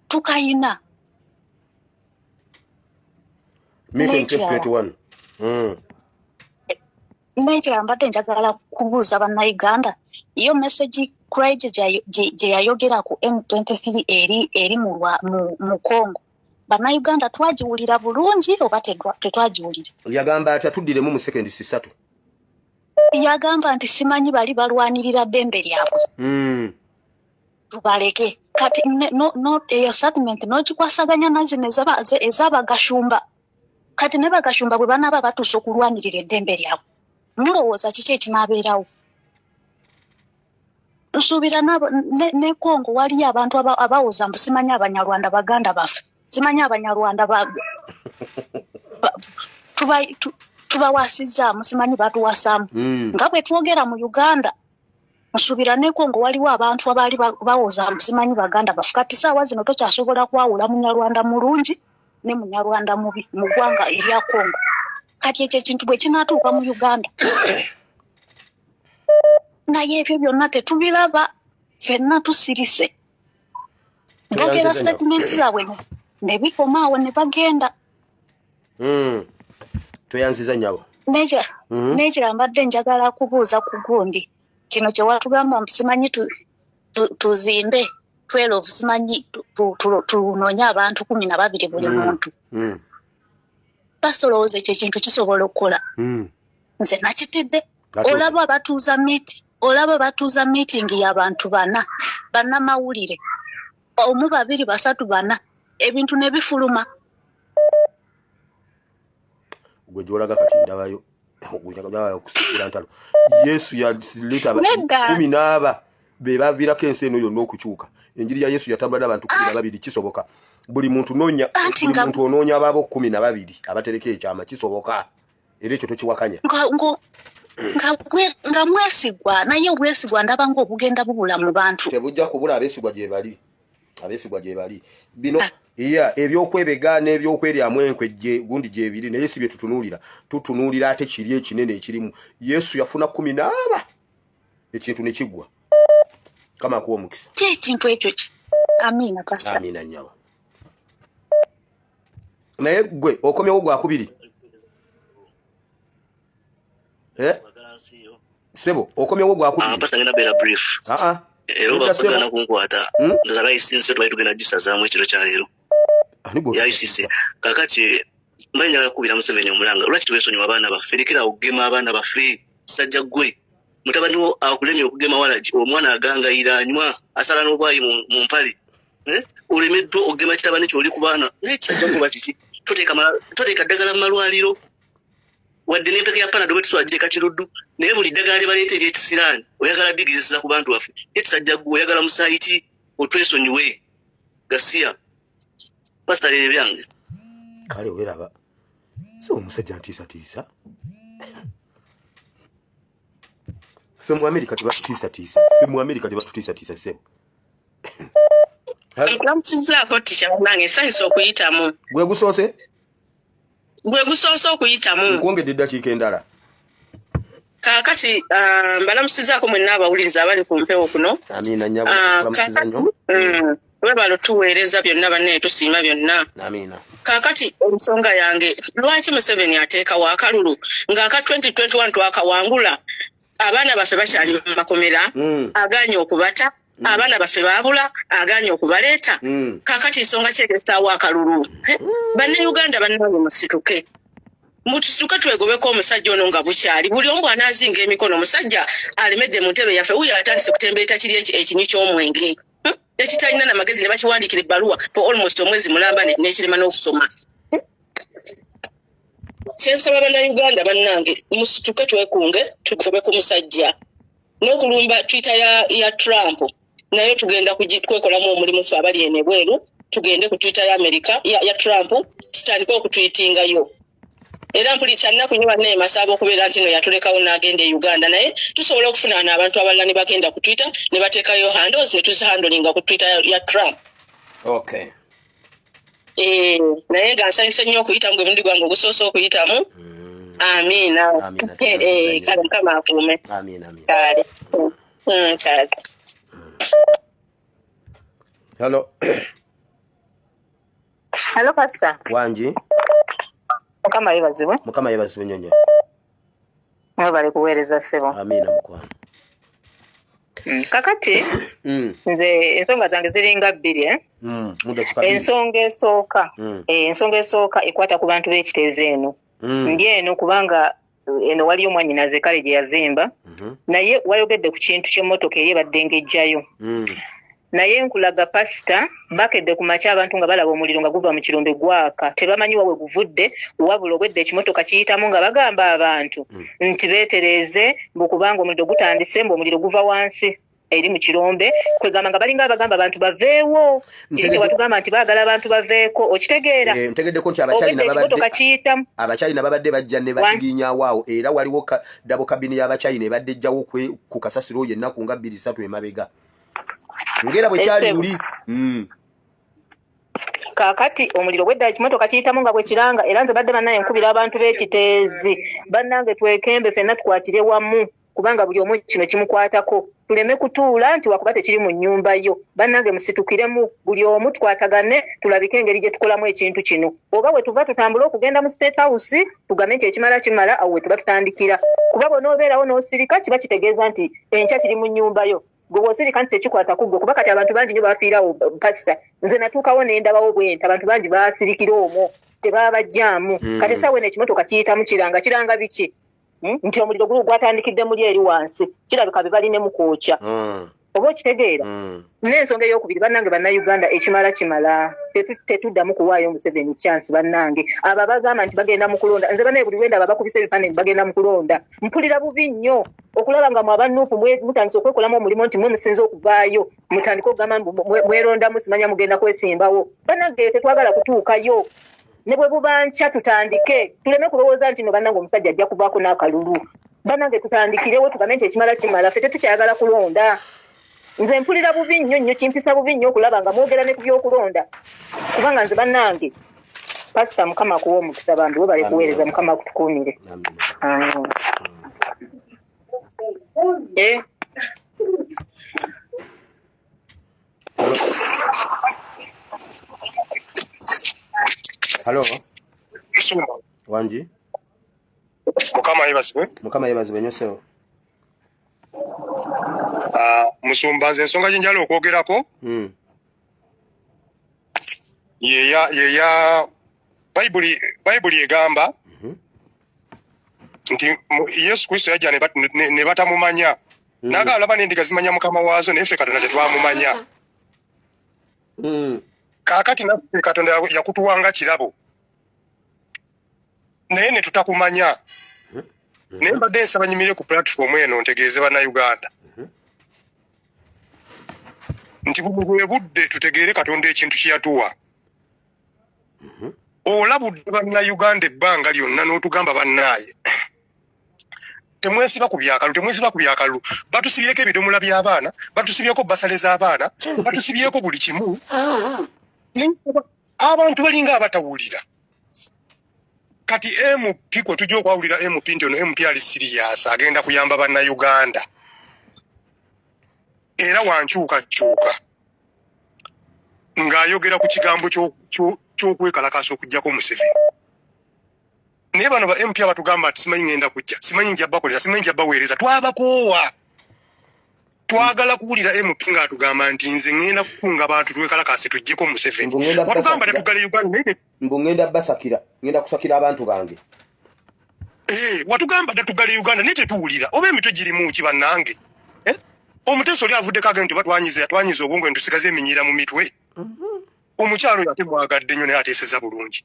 Speaker 7: tukayina n'ekirala mbadde njagala kubuuza bannayuganda iyo message Craig gye yayogera ku M23 eri mu Congo bannayuganda twagiwulira bulungi oba tetwagiwulira
Speaker 1: yagamba ati atuddiremu mu sekendi 3
Speaker 7: yagamba nti simanyi bali balwanirira ddembe lyabwe tubaleke kati eyo statement n'ogikwasaganya nazino ez'abagashumba kati ne bagashumba bwe banaaba batuusa okulwanirira eddembe lyabwe mulowooza kiki ekinabeerawo nsuubira ne Congo waliyo abantu abawoza mbu simanyi Abanyarwanda baganda baffe simanyi Abanyarwanda tubawasizaamu simanyi batuwasaamu nga bwe twogera mu Uganda nsuubira ne Congo waliwo abantu abaali bawoza mbu simanyi baganda baffe kati saawa zino tokyasobola kwawula Munyarwanda mulungi ne Munyarwanda mubi mu ggwanga erya Congo kati ekyo ekintu bwe kinaatuuka mu Uganda naye ebyo byonna tetubiraba ffenna tusirise boogera statement zaabwe ne bikomaawo ne bagenda
Speaker 1: tweyanziza nnyabo nekira mbadde njagala kubuuza ku gundi kino kye watugamba simanyi tuzimbe 12 simanyi tunoonye abantu 12 buli muntu basolowooza ekyo ekintu kisobola okukola nze nakitidde olaba batuuza meeting y'abantu bannamawulire omu 2 3 4 ebintu ne bifuluma gwe gyolaga kati ndabayo gwe okusikira ntalo Yesu yaleta abantu 10 be baviirako ensi eno yonna okukyuka enjiri ya Yesu yatambula n'abantu 12 kisoboka buli muntu onoonya abaabo 12 abatereka ekyama kisoboka era ekyo tokiwakanya
Speaker 7: nga mwesigwa naye obwesigwa ndaba ng'obugenda bubula mu bantu
Speaker 1: tebujja kubula abeesigwa gye bali bino ebyokwebega n'ebyokweriamu enkwe gundi gyebiri naye si bye tutunuulira ate kiri ekinene ekirimu Yesu yafuna 10 ekintu ne kiggwa kama kuwa omukisa
Speaker 7: ekintu ekyo amina pastor
Speaker 1: amina nyawo naye gwe okomyewo gwakubiri sebo okomyewo gwakubiri
Speaker 8: pastor ngenda bera brief ero bakugana kunkwata ndazala isinse twali tugenda gisazaamu ekiro kya leero yaisise kakati mbanya yakubira Museveni omulanga lwaki tuwesonyiwa abaana baffe lekera okugema abaana baffe sajja gwe mutabani wo akulemye okugema walaji omwana agangayira anywa asala n'obwayi mu mpale olemeddwa okugema kitabani kyoli ku baana nekisajja kuba kiki toteeka ddagala mu malwaliro wadde n'empeka ya panado bwe tuswajja ekakiruddu naye buli ddagala libaleeta eryekisiraani oyagala digiriza ku bantu baffe ekisajja gwe oyagala musayiti otwesonyiwe gasiya pastor lere byange
Speaker 1: kale weraba so omusajja ntiisatiisa ffe mu Amerika tebatutisatiisa sebo
Speaker 9: nkamusizaako tisha nange nsanyusa okuyitamu
Speaker 1: gwe gusoose
Speaker 9: okuyitamu
Speaker 1: nkwongedde eddakiika endala
Speaker 9: kakati mbalamusizaako mwenna abawuliriza abali ku mpewo kuno
Speaker 1: amina nyabo balamusiza nnyo
Speaker 9: webalo tuweereza byonna banne tusiima byonna kakati ensonga yange lwaki Museveni ateekawo akalulu ng'aka 2021 twakawangula abaana baffe bakyali mu makomera aganye okubata abaana baffe baabula aganye okubaleeta kakati ensonga kyegesaawo akalulu banne Uganda bannange musituke twegobeko omusajja ono nga bukyali buli omu anaazinga emikono omusajja alemedde mu ntebe yaffe wuyo atandise kutembeeta kiri ekinyi ky'omwenge ekitalina n'amagezi ne bakiwandiikira ebbaluwa for almost omwezi mulamba n'ekirema n'okusoma kyensaba bannayuganda bannange musituke twekunge tugobe ku musajja n'okulumba Twitter ya Trump nayo tugenda kwekolamu omulimu ffe abali eno ebweru tugende ku Twitter ya America ya Trump tutandike okutwitingayo era mpulira nnaku nnyo banne masaba okubeera nti no yatulekawo n'agenda e Uganda naye tusobola okufunaana abantu abalala ne bagenda ku Twitter ne bateekayo handles ne tuzihandolinga ku Twitter ya Trump.
Speaker 1: Okay.
Speaker 9: Naye nga nsanyusa nnyo okuyitamu gwe mundi gwange ogusoose okuyitamu. Amina. Kale Mukama akuume.
Speaker 1: Amina.
Speaker 9: Kale. Kale.
Speaker 1: Hello.
Speaker 3: Hello Pastor.
Speaker 1: Wanji.
Speaker 3: Mukama
Speaker 1: yebazibwe nnyonyo.
Speaker 3: Bali kuweereza ssebo.
Speaker 1: Amina mukwano.
Speaker 3: Kakati nze ensonga zange ziringa 2 ensonga esooka ekwata ku bantu b'ekiteezo eno ndi eno kubanga eno wali omwannyinaze kale gye yazimba naye wayogedde ku kintu ky'emmotoka eri ebadde ng'ejjayo naye nkulaga pasita bakedde ku makya abantu nga balaba omuliro nga guva mu kirombe gwaka tebamanyi wawe guvudde wabula obwedde ekimotoka kiyitamu nga bagamba abantu nti beetereeze mbukubanga omuliro gutandise omuliro guva wansi eri mu kirombe kwegamba nga balinga abagamba abantu baveewo kiri tewatugamba nti baagala abantu baveeko okitegeera
Speaker 1: ntegeddeko nti abakyayina babadde bajja ne bakiginyaawo awo era waliwo dabo kabini y'abakyayina ebadde ejjawo ku kasasiro yennaku nga 2-3 emabega ngera bwe kyali luli
Speaker 3: kaakati omuliro bwedda ekimotoka kiyitamu nga bwe kiranga era nze badde bannaye nkubira abantu b'ekiteezi bannange twekembe ffenna tukwatire wamu kubanga buli omu kino kimukwatako tuleme kutuula nti wakuba tekiri mu nnyumba yo bannange musitukiremu buli omu tukwatagane tulabike engeri gye tukolamu ekintu kino oba bwe tuva tutambula okugenda mu state house tugambe nti ekimala awo we tuba tutandikira kuba bw'onoobeerawo n'osirika kiba kitegeeza nti enkya kiri mu nnyumba yo gwe bw'osirika nti tekikwata kuggwe kuba kati abantu bangi nnyo bafiirawo pasita nze natuukawo ne ndabawo bwenti abantu bangi baasirikira omwo tebaba bajjaamu kati essaawa eno ekimotoka kiyitamu kiranga biki nti omuliro gwatandikidde muli eri wansi kirabika be balina mu kwokya oba okitegeera n'ensonga ey'okubiri bannange bannayuganda ekimala kimala tetuddamu kuwaayo Museveni chance bannange abo abagamba nti bagenda mu kulonda nze bannaye buli lwenda abo abakubisa ebifaananyi bagenda mu kulonda mpulira bubi nnyo okulaba nga mwabannuupu mutandise okwekolamu omulimu nti mwe musinza okuvaayo mutandike okugamba mwerondamu simanya mugenda kwesimbawo bannange tetwagala kutuukayo ne bwe bubankya tutandike tuleme kulowooza nti no bannange omusajja ajja kuvaako n'akalulu bannange tutandikirewo tugambe nti ekimala kimala ffe tetukyagala kulonda nze mpulira bubi nnyo kimpisa bubi nnyo okulaba nga mwogera ne ku by'okulonda kubanga nze bannange pasita mukama akuwa omukisa bambi we bale kuweereza mukama akutukuumire
Speaker 1: Halo.
Speaker 10: Musumba.
Speaker 1: Wanji.
Speaker 10: Mukama
Speaker 1: yebazibwe nnyo sewo.
Speaker 10: Musumba nze ensonga gye njala okwogerako. Yeya Bayibuli egamba nti Yesu Kristo yajja ne batamumanya. Naga alaba n'endiga zimanya mukama waazo naye ffe Katonda tetwamumanya. Kaakati naffe Katonda yakutuwanga kirabo naye ne tutakumanya naye mbadde nsaba nyimire ku platform eno ntegeeze bannayuganda nti bwe budde tutegeere Katonda ekintu kyeyatuwa olabudde bannayuganda ebbanga lyonna n'otugamba bannaaye temwesiba ku byakalu batusibyeko ebidomola by'abaana batusibyeko basale z'abaana batusibyeko buli kimu abantu balinga abatawulira kati MP kwe tujja okwawulira MP nti ono MP ali serious agenda kuyamba bannayuganda era wankyukakyuka ng'ayogera ku kigambo ky'okwekalakasa okujjako Museveni naye bano ba MP abatugamba nti simanyi ngenda kujja simanyi njja bakolera simanyi njja baweereza twabakoowa twagala kuwulira MP ng'atugamba nti nze ngenda kukunga abantu twekalakase tujjeko Museveni watugamba tetugale Uganda
Speaker 1: mbu ngenda basakira ngenda kusakira abantu bange
Speaker 10: watugamba tetugale Uganda naye tetuwulira oba emitwe girimu ki bannange omuteeso oli avuddeko agenda batwanyiza obwongo entusigaze eminyira mu mitwe omukyalo oyo ate mwagadde nnyo naye ateeseza bulungi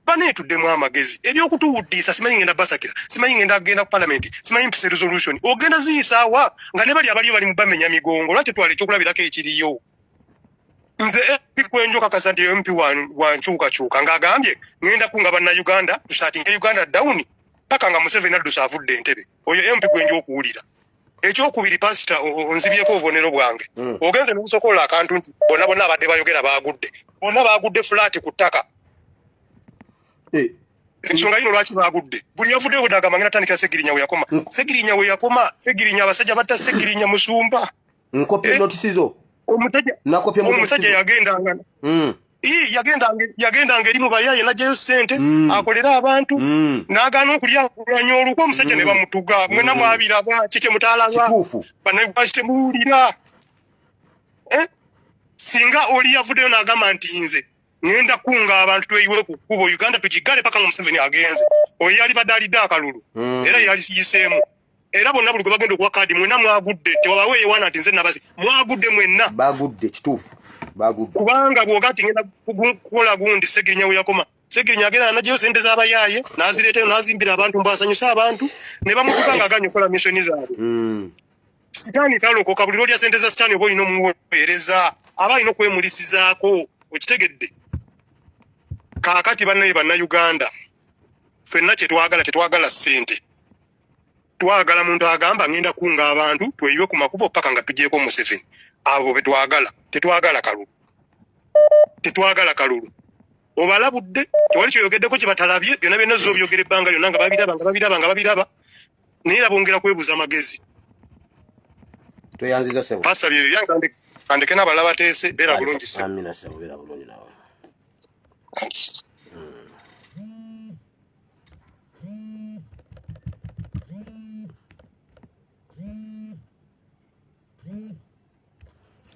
Speaker 10: baneetuddemu amagezi ebyokutuwuddisa simanyi ngenda basakira simanyi ngenda kugenda ku palamenti simanyi mpise resolution ogenda ziyisaawa nga ne bali abaliyo bali mu bamenya migongo lwaki twala ekyokulabirako ekiriyo nze kwenjoka kasa nti MP wankyukakyuka ng'agambye ngenda kunga bannayuganda tusaatinge Uganda down paka nga Museveni addusa avudde entebe oyo MP gwenja okuwulira ekyokubiri pasita onzibyeko obubonero bwange ogenze n'okusokola akantu nti bonna abadde bayogera baagudde bonna baagudde fulaati ku ttaka ensonga yino lwaki baagudde buli yavuddeyo bwedagamba ngenda tandikira Segirinya we yakoma Segirinya abasajja batta Segirinya Musumba
Speaker 1: nkopye notisizo
Speaker 10: omusajja yagendanga eri mu bayaye najjayo ssente akolera abantu n'agaana okulya olukwa omusajja ne bamutuga mwena mwabiraba kiki mutalaba bannayuganda temuwulira singa oli yavuddeyo n'agamba nti nze ngenda kunga abantu tweyiwe ku kkubo Uganda tukigale paka nga Museveni agenze oyo yali badde alidde akalulu era yali siyiseemu era bonna buli gwe bagenda okuwa kaadi mwenna mwagudde tewabawe yewana ati nze nabazi mwagudde mwenna
Speaker 1: bagudde kituufu bagudde
Speaker 10: kubanga bwoga ati ngenda kukola gundi Segirinya we yakoma Segirinya agenda anajeyo sente z'abayaaye n'azireetayo n'azimbira abantu mbasanyusa abantu ne bamutuka nga aganye okukola missoni zaabwe sitaani talokoka buli lolya sente za sitaani oba olina omuweereza aba alina okwemulisizaako okitegedde kaakati bannaye bannayuganda ffenna kyetwagala tetwagala ssente twagala muntu agamba ngenda kunga abantu tweyiwe ku makubo paka nga tugyeko Museveni abo betwagala tetwagala kalulu obalabudde tewali kyoyogeddeko kye batalabye byonna byonna z'obyogera ebbanga lyonna nga babiraba naye bongera kwebuuza amagezi
Speaker 1: tweyanziza sebo
Speaker 10: pasa bye yange kandeke n'abalala bateese beera bulungi sebo
Speaker 1: amina sebo beera bulungi nawe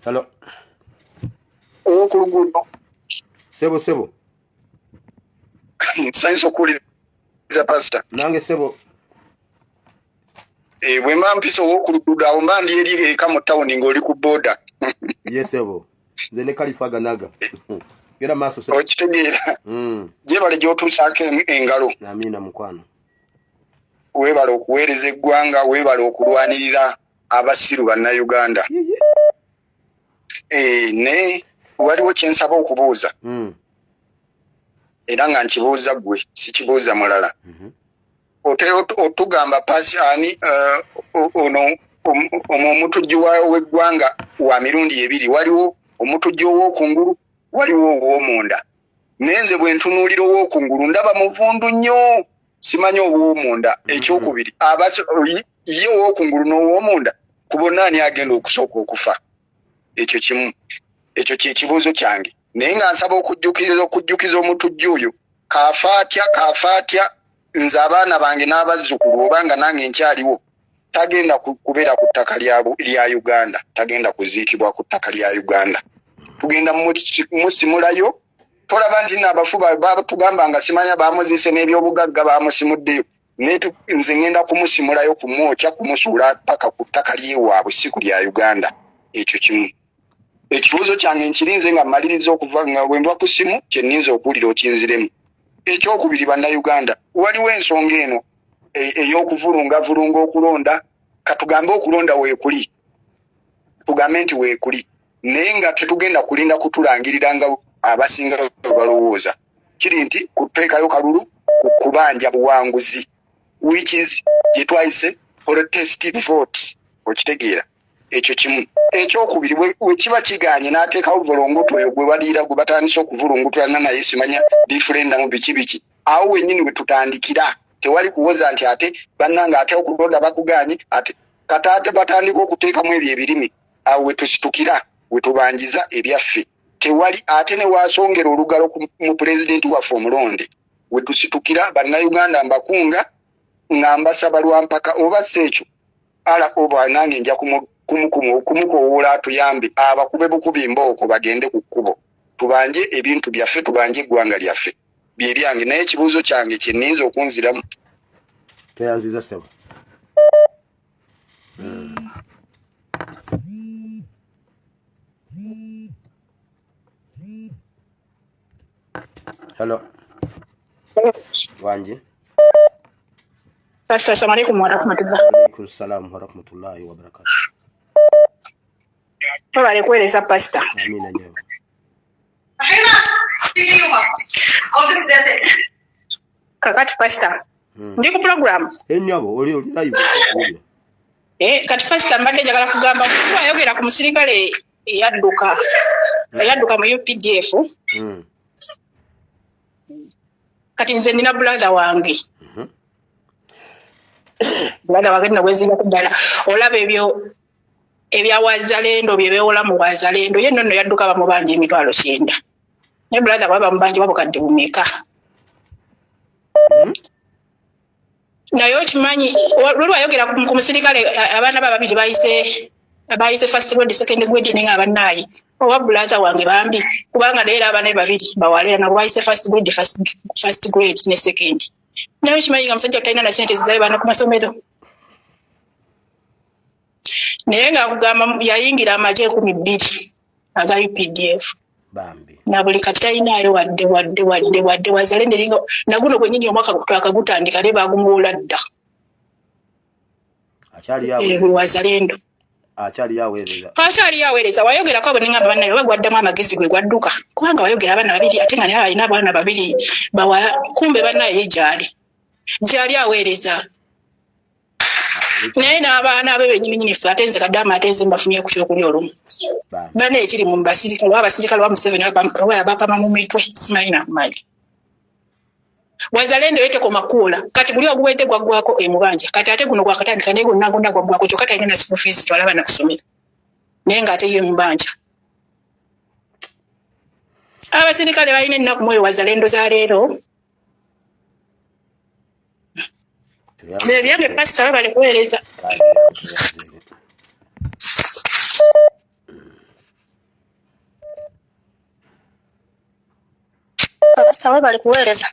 Speaker 1: Hello.
Speaker 11: Okulugudo.
Speaker 1: Sebo.
Speaker 11: Science okuli za pastor.
Speaker 1: Nange sebo.
Speaker 11: Bwe mpisa okulugudo awo mbandi eri kama town ngoli ku border.
Speaker 1: Yes sebo. Zene kalifaga naga. Gera maso sebo.
Speaker 11: Okitegeera. Je bale gyotusake engalo.
Speaker 1: Amina mukwano.
Speaker 11: Webale okuweereza eggwanga, webale okulwanirira abasiru bannayuganda. Ne waliwo kyensaba okubuuza era nga nkibuuza gwe sikibuuza mulala otera otugamba pasi ani ono omutujju w'eggwanga wa mirundi ebiri waliwo omutujju ow'okungulu waliwo ow'omunda nenze bwe ntunuulira ow'okungulu ndaba muvundu nnyo simanyi ow'omunda ekyokubiri ye ow'okungulu n'ow'omunda kubona ani agenda okusooka okufa ekyo kimu ekyo kyekibuuzo kyange naye nga nsaba okujjukiza omutujju oyo kaafaatya nze abaana bange n'abazzukulu obanga nange nkyaliwo tagenda kubeera ku ttaka lya Uganda tagenda kuziikibwa ku ttaka lya Uganda tugenda musimulayo tolaba nti n'abafu batugamba nga simanya bamuzise n'ebyobugagga bamusimuddeyo naye nze ngenda kumusimulayo kumwokya kumusuula paka ku ttaka lyewaabwe si ku lya Uganda ekyo kimu ekibuuzo kyange nkirinze nga mmaliriza okuva nga bwe mba ku ssimu kye nninza okuwulira okinziremu ekyokubiri bannayuganda waliwo ensonga eno ey'okuvulungavulunga okulonda katugambe okulonda weekuli tugambe nti weekuli naye nga tetugenda kulinda kutulangirira nga abasinga balowooza kiri nti kuteekayo kalulu kubanja buwanguzi which is gye twayise protestive vote okitegeera ekyo kimu ekyokubiri bwe kiba kiganye n'ateekawo volongoto oyo gwe baliira gwe batandise okuvulungutulana naye simanya referendum biki awo wennyini we tutandikira tewali kuwoza nti ate bannanga ate okulonda bakuganye ate kata ate batandika okuteekamu ebyo ebirimi awo we tusitukira we tubanjiza ebyaffe tewali ate ne wasongera olugalo mu pulezidenti waffe omulonde we tusitukira bannayuganda mbakunga nga mbasaba lwampaka oba si ekyo ala oba nange nja kumukoowoola atuyambe abakube bukubi embooko bagende ku kkubo tubanje ebintu byaffe tubanje eggwanga lyaffe bye byange naye ekibuuzo kyange kye nninza okunziramu
Speaker 1: teyanziza sebo Hello. Wanje.
Speaker 12: Assalamu alaikum wa rahmatullah.
Speaker 1: Alaikum salam wa rahmatullahi wa barakatuh.
Speaker 12: Wale kueleza pastor.
Speaker 1: Amina nyewe.
Speaker 12: Kakati pastor. Ndi ku program.
Speaker 1: Enyabo oli live.
Speaker 12: Kati pastor mbadde njagala kugamba ayogera ku musirikale yadduka mu UPDF. Kati nze nina brother wange. Brother wange nagwezinga kuddala olaba ebya wazalendo bye beewola mu wazalendo ye nno yadduka bamubanja emitwalo 9 ne brother baba mubanja babukadde bumeka naye okimanyi lwali ayogera ku musirikale abaana babiri bayise first grade second grade ninga abannaye owa brother wange bambi kubanga leera abana babiri bawalera nabo bayise first grade ne second naye okimanyi nga musajja talina na sente zizabe bana ku masomero naye nga kugamba yayingira amaje 12 aga UPDF
Speaker 1: bambi
Speaker 12: na buli kati talinayo wadde wazalendo linga naguno gwenyini omwaka twakagutandika ne bagumuwola dda
Speaker 1: achali yawe
Speaker 12: wazalendo
Speaker 1: achali yaweereza
Speaker 12: wayogera ko aboningamba bannaye bagwaddamu amagezi gwe gwadduka kubanga wayogera abana babiri ate nga naye alina abaana babiri bawala kumbe bannaye gyali aweereza naye n'abaana abe bennyini ffe ate nze kaddaama ate nze mbafunye ku kyokulya olumu bana ekiri mu basirikale w'abasirikale wa Museveni abapama mu mitwe simanyi nakumanyi wazalendo yete ko makuula kati buli oguwedde gwaggwako emubanja kati ate guno gwakatandika naye gonna gwaggwako kyokka talina na school fees twalaba na kusomera naye ng'ate ye emubanja abasirikale balina ennaku mwoyo wazalendo za leero byange pasita bali kuweereza
Speaker 7: pasita we bali kuweereza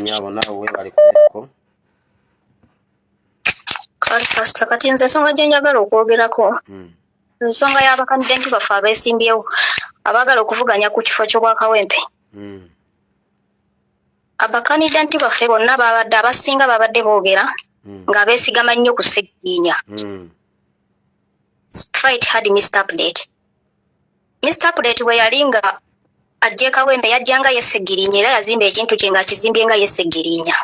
Speaker 1: nyabo nawe bali kuweerako
Speaker 7: kali pasita kati nze ensonga gye njagala okwogerako ensonga y'abakandidenti baffe abeesimbyewo abaagala okuvuganya ku kifo ky'obwakawempe abakandidenti baffe bonna babadde abasinga babadde boogera nga beesigama nnyo ku Ssegirinnya. Fight had Mr. Update. Mr. Update bwe yali nga ajje Kawempe yajjanga ye Ssegirinnya era yazimba ekintu kye ng'akizimbye nga ye Ssegirinnya.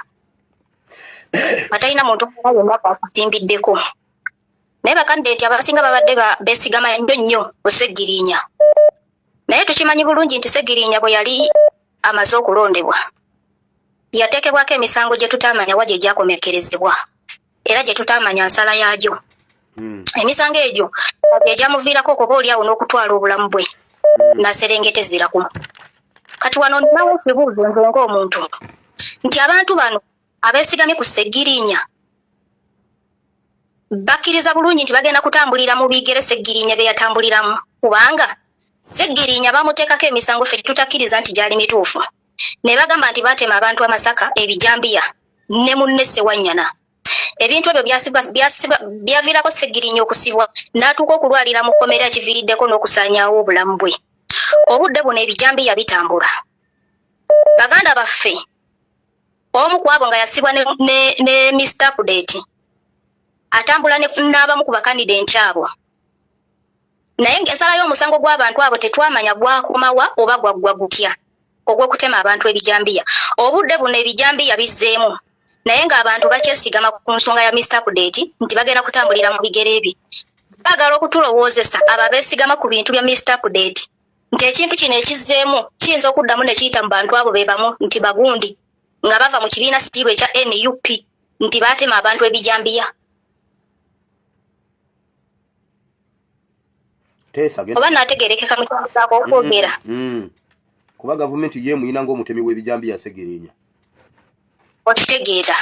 Speaker 7: Atalina muntu yonna kwakuzimbiddeko. Naye bakandidenti abasinga babadde beesigama nnyo ku Ssegirinnya. Naye tukimanyi bulungi nti Ssegirinnya bwe yali amaze okulondebwa yateekebwako emisango gye tutamanya wa gye gyakomekerezebwa era gye tutamanya nsala yaagyo. Emisango egyo egyamuviirako okuba oliawo n'okutwala obulamu bwe naserengetezera kumu. Kati wano nnawo kibuuzo nze ng'omuntu nti abantu bano abeesigamye ku Ssegirinnya bakkiriza bulungi nti bagenda kutambulira mu bigere Ssegirinnya bye yatambuliramu kubanga Ssegirinnya bamuteekako emisango ffe tutakkiriza nti gyali mituufu. Ne bagamba nti batema abantu amasaka ebijambiya ne munne Ssewanyana. Ebintu ebyo byaviirako Ssegirinnya okusibwa n'atuuka okulwalira mu kkomera kiviiriddeko n'okusaanyaawo obulamu bwe. Obudde buno ebijambiya bitambula. Baganda baffe omu ku abo nga yasibwa ne Mr. Update atambula n'abamu ku bakandidenti abo. Naye ng'ensala y'omusango gw'abantu abo tetwamanya gwakomawa oba gwaggwa gutya. Ogw'okutema abantu ebijambiya. Obudde buno ebijambiya bizzeemu. Naye ng'abantu bakyesigama ku nsonga ya Mr. Update nti bagenda kutambulira mu bigere bye. Baagala okutulowoozesa abo abeesigama ku bintu bya Mr. Update nti ekintu kino ekizzeemu kiyinza okuddamu ne kiyita mu bantu abo be bamu nti bagundi nga bava mu kibiina sitiirwa ekya NUP nti baatema abantu ebijambiya. Oba naategeerekeka mu kitundu kyako okwogera.
Speaker 1: Kuba gavumenti ye muyina ng'omutemi w'ebijambiya Ssegirinnya.
Speaker 7: Okitegeera.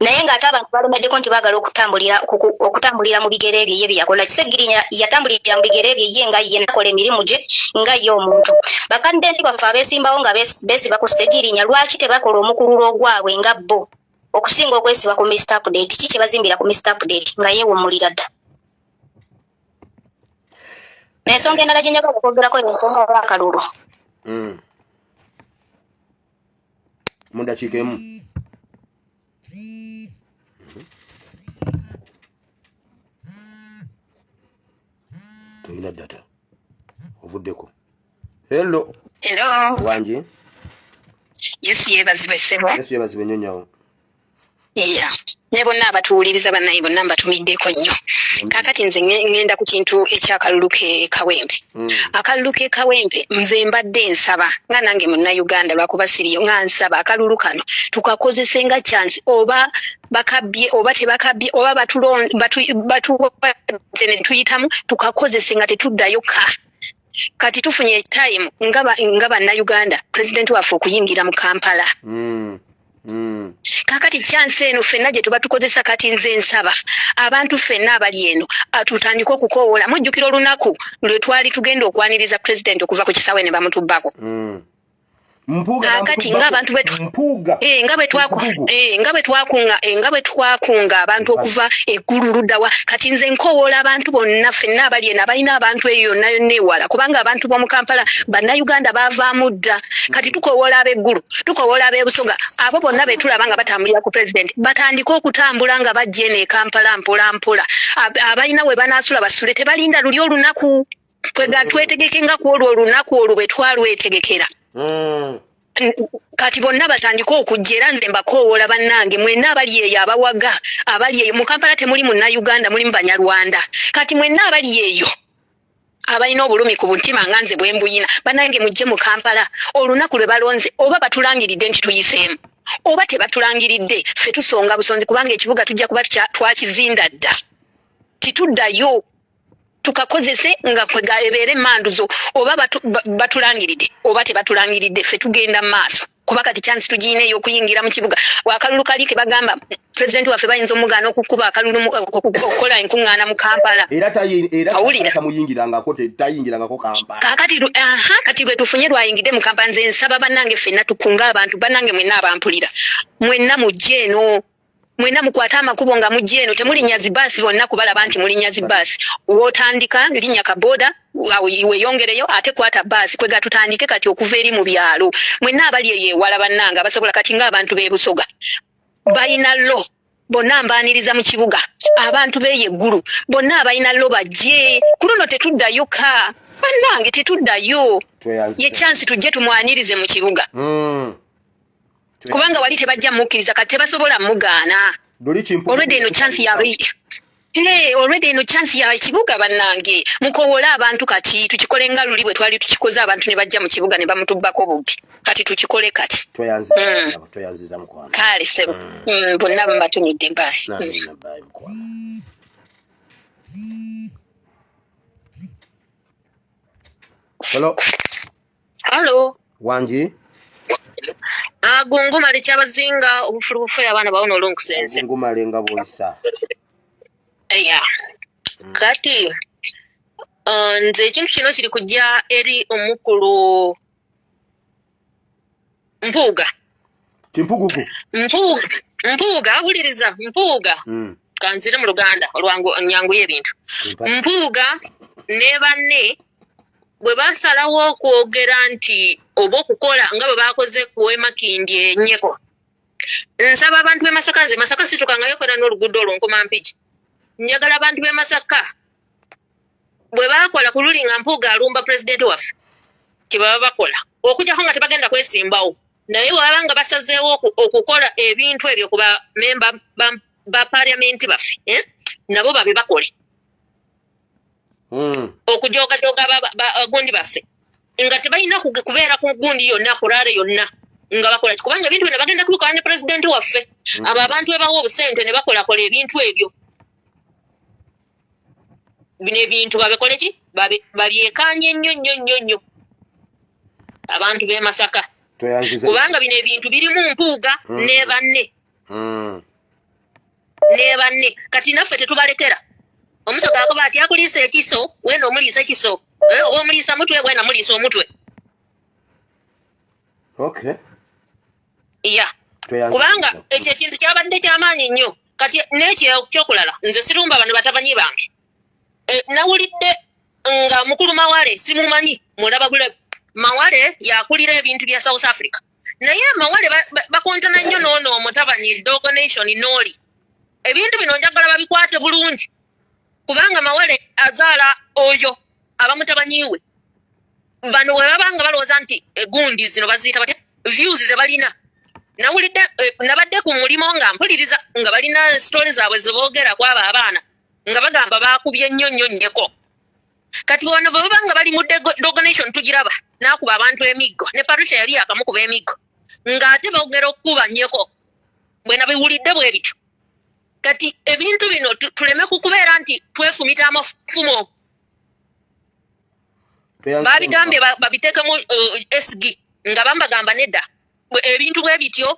Speaker 7: Naye ng'ate abantu balemeddeko nti baagala okutambulira mu bigere bye ye bye yakola. Ssegirinnya yatambulira mu bigere bye ye nga ye nakola emirimu gye nga ye omuntu. Bakandidenti baffe abeesimbawo nga beesiba ku Ssegirinnya lwaki tebakola omukululo ogwabwe nga bo okusinga okwesiba ku Mr. Update? Ki kye bazimbira ku Mr. Update nga yeewummulira dda? Ensonga endala gye njagala okwogerako ensonga y'akalulu.
Speaker 1: Mundakiika emu. Toyina data. Ovuddeko. Hello. Wangi.
Speaker 13: Yesu yeebazibwe ssebo.
Speaker 1: Yesu yeebazibwe nnyo nyawo.
Speaker 13: Yeah. Ne bonna abatuwuliriza bannaye bonna mbatumiddeko nnyo. Kaakati nze ngenda ku kintu ekyakalulu Kawempe. Akalulu Kawempe nze mbadde nsaba nga nange Munnayuganda lwakuba siriyo nga nsaba akalulu kano tukakozese nga chance oba bakabbye oba tebakabbye oba batuwadde tuyitamu tukakozese nga tetuddayo ka. Kati tufunye time nga Bannayuganda President waffe okuyingira mu Kampala. Kakati chance eno ffenna gye tuba tukozesa kati nze nsaba abantu ffenna abali eno tutandika okukoowola. Mujjukira olunaku lwe twali tugenda okwaniriza President okuva ku kisaawe ne bamutubbako. kakati ng'abantu betu nga bwe twakunga abantu okuva eggulu luddawa kati nze nkowoola abantu bonna ffenna abali eno abalina abantu eyo yonna yonna ewala kubanga abantu b'omu Kampala bannayuganda baavaamu dda kati tukowoola ab'eggulu tukowoola ab'ebusoga abo bonna be tulaba nga batambulira ku pulezidenti batandike okutambula nga bajja eno e Kampala mpola mpola abalina we banaasula basule tebalinda luli olunaku twetegeke nga ku olwo olunaku olwo bwe twalwetegekera kati bonna batandika okujja era nze mbakowoola bannange mwenna abali eyo abawaga abali eyo mu Kampala temuli munnayuganda mulimu banyarwanda kati mwenna abali eyo abalina obulumi ku mutima nga nze bwe mbuyina bannange mujje mu Kampala olunaku lwe balonze oba batulangiridde nti tuyiseemu oba tebatulangiridde ffe tusonga busonzi kubanga ekibuga tujja kuba twakizinda dda tituddayo tukakozese nga kwegabeere manduzo oba batulangiridde oba tebatulangiridde ffe tugenda maaso kuba kati chance tugine ey'okuyingira mu kibuga wakalulu kali ke bagamba pulezidenti waffe bayinza omugaana okukuba akalulu okukola enkuŋŋaana mu Kampala era tamuyingirangako tayingirangako Kampala kati lwe tufunye lwayingidde mu Kampala nze nsaba bannange ffenna tukunga abantu bannange mwenna abampulira mwenna mujje eno mwenna mukwate amakubo nga mujje eno temulinnya zibaasi bonna kubalaba nti mulinnya zibaasi wootandika linnya kaboda weeyongereyo ate kwata baasi kwega tutandike kati okuva eri mu byalo mwenna abali eyo ewala bannanga abasobola kati ng'abantu b'ebusoga balina lo bonna mbaaniriza mu kibuga abantu b'eyo eggulu bonna abalina lo bajje ku luno tetuddayo ka bannange tetuddayo ye chansi tujje tumwanirize mu kibuga kubanga wali tebajja mukkiriza kati tebasobola mugaana already eno chance yawe already eno chance ya kibuga bannange mukowoola abantu kati tukikole nga luli bwe twali tukikoze abantu ne bajja mu kibuga ne bamutubbako bubbi kati tukikole kati
Speaker 1: toyanziza mukwano
Speaker 13: kale sebo bonna mbatumidde basi
Speaker 1: Hello wanji
Speaker 13: Gungumale kyabazinga obufulubufu abaana bawona olunkusense
Speaker 1: gungumale nga boyisa
Speaker 13: kati nze ekintu kino kiri kujja eri omukulu mpuuga awuliriza mpuuga kanzire mu Luganda olwangu nyanguye ebintu mpuuga ne banne bwe basalawo okwogera nti oba okukola nga bwe bakoze ku Makindi ennyeko nsaba abantu b'e Masaka nze Masaka situkangayo kola n'oluguudo olw'Nkomampigi njagala abantu b'e Masaka bwe bakola ku luli nga Mpuuga alumba pulezidenti waffe kye baba bakola okujjako nga tebagenda kwesimbawo naye bw'ababa nga basazeewo okukola ebintu ebyo ku bamemba ba paliamenti baffe nabo babe bakole okujoogajoga abagundi baffe nga tebalina kubeera ku gundi yonna kulaale yonna nga bakola kubanga ebintu bino bagenda kubikola ne pulezidenti waffe abo abantu bebawa obusente ne bakolakola ebintu ebyo bino ebintu babikole ki babyekanye nnyo nnyo nnyo nnyo abantu b'e Masaka kubanga bino ebintu birimu Mpuuga ne banne kati naffe tetubalekera omusoga akoba ati akuliisa ekiso weena omuliisa ekiso oba omuliisa mutwe weena muliisa omutwe kubanga ekyo ekintu kyabadde kyamaanyi nnyo kati n'ekyokulala nze sirumba bano batabanyi bange nawulidde nga mukulu Mawale simumanyi mulaba bulabe Mawale yakulira ebintu bya South Africa naye Mawale bakontana nnyo noono omutabanyi Dogo Nation Noli ebintu bino njagala babikwate bulungi kubanga Mawale azaala oyo abamutabanyiwe bano we babanga balowooza nti egundi zino baziyita batya views ze balina nawulidde nabadde ku mulimo nga mpuliriza nga balina stories zaabwe ziboogera ku abo abaana nga bagamba baakubye nnyo nnyo nnyeko kati wano bwe babanga bali mu Dogo Nation tugiraba n'akuba abantu emiggo ne Patricia yali akamukuba emiggo ng'ate boogera okukuba nnyeko bwe nabiwulidde bwe bityo kati ebintu bino tuleme kukubeera nti twefumita amafumo babigambye babiteekemu SG nga bambagamba nedda ebintu bwe bityo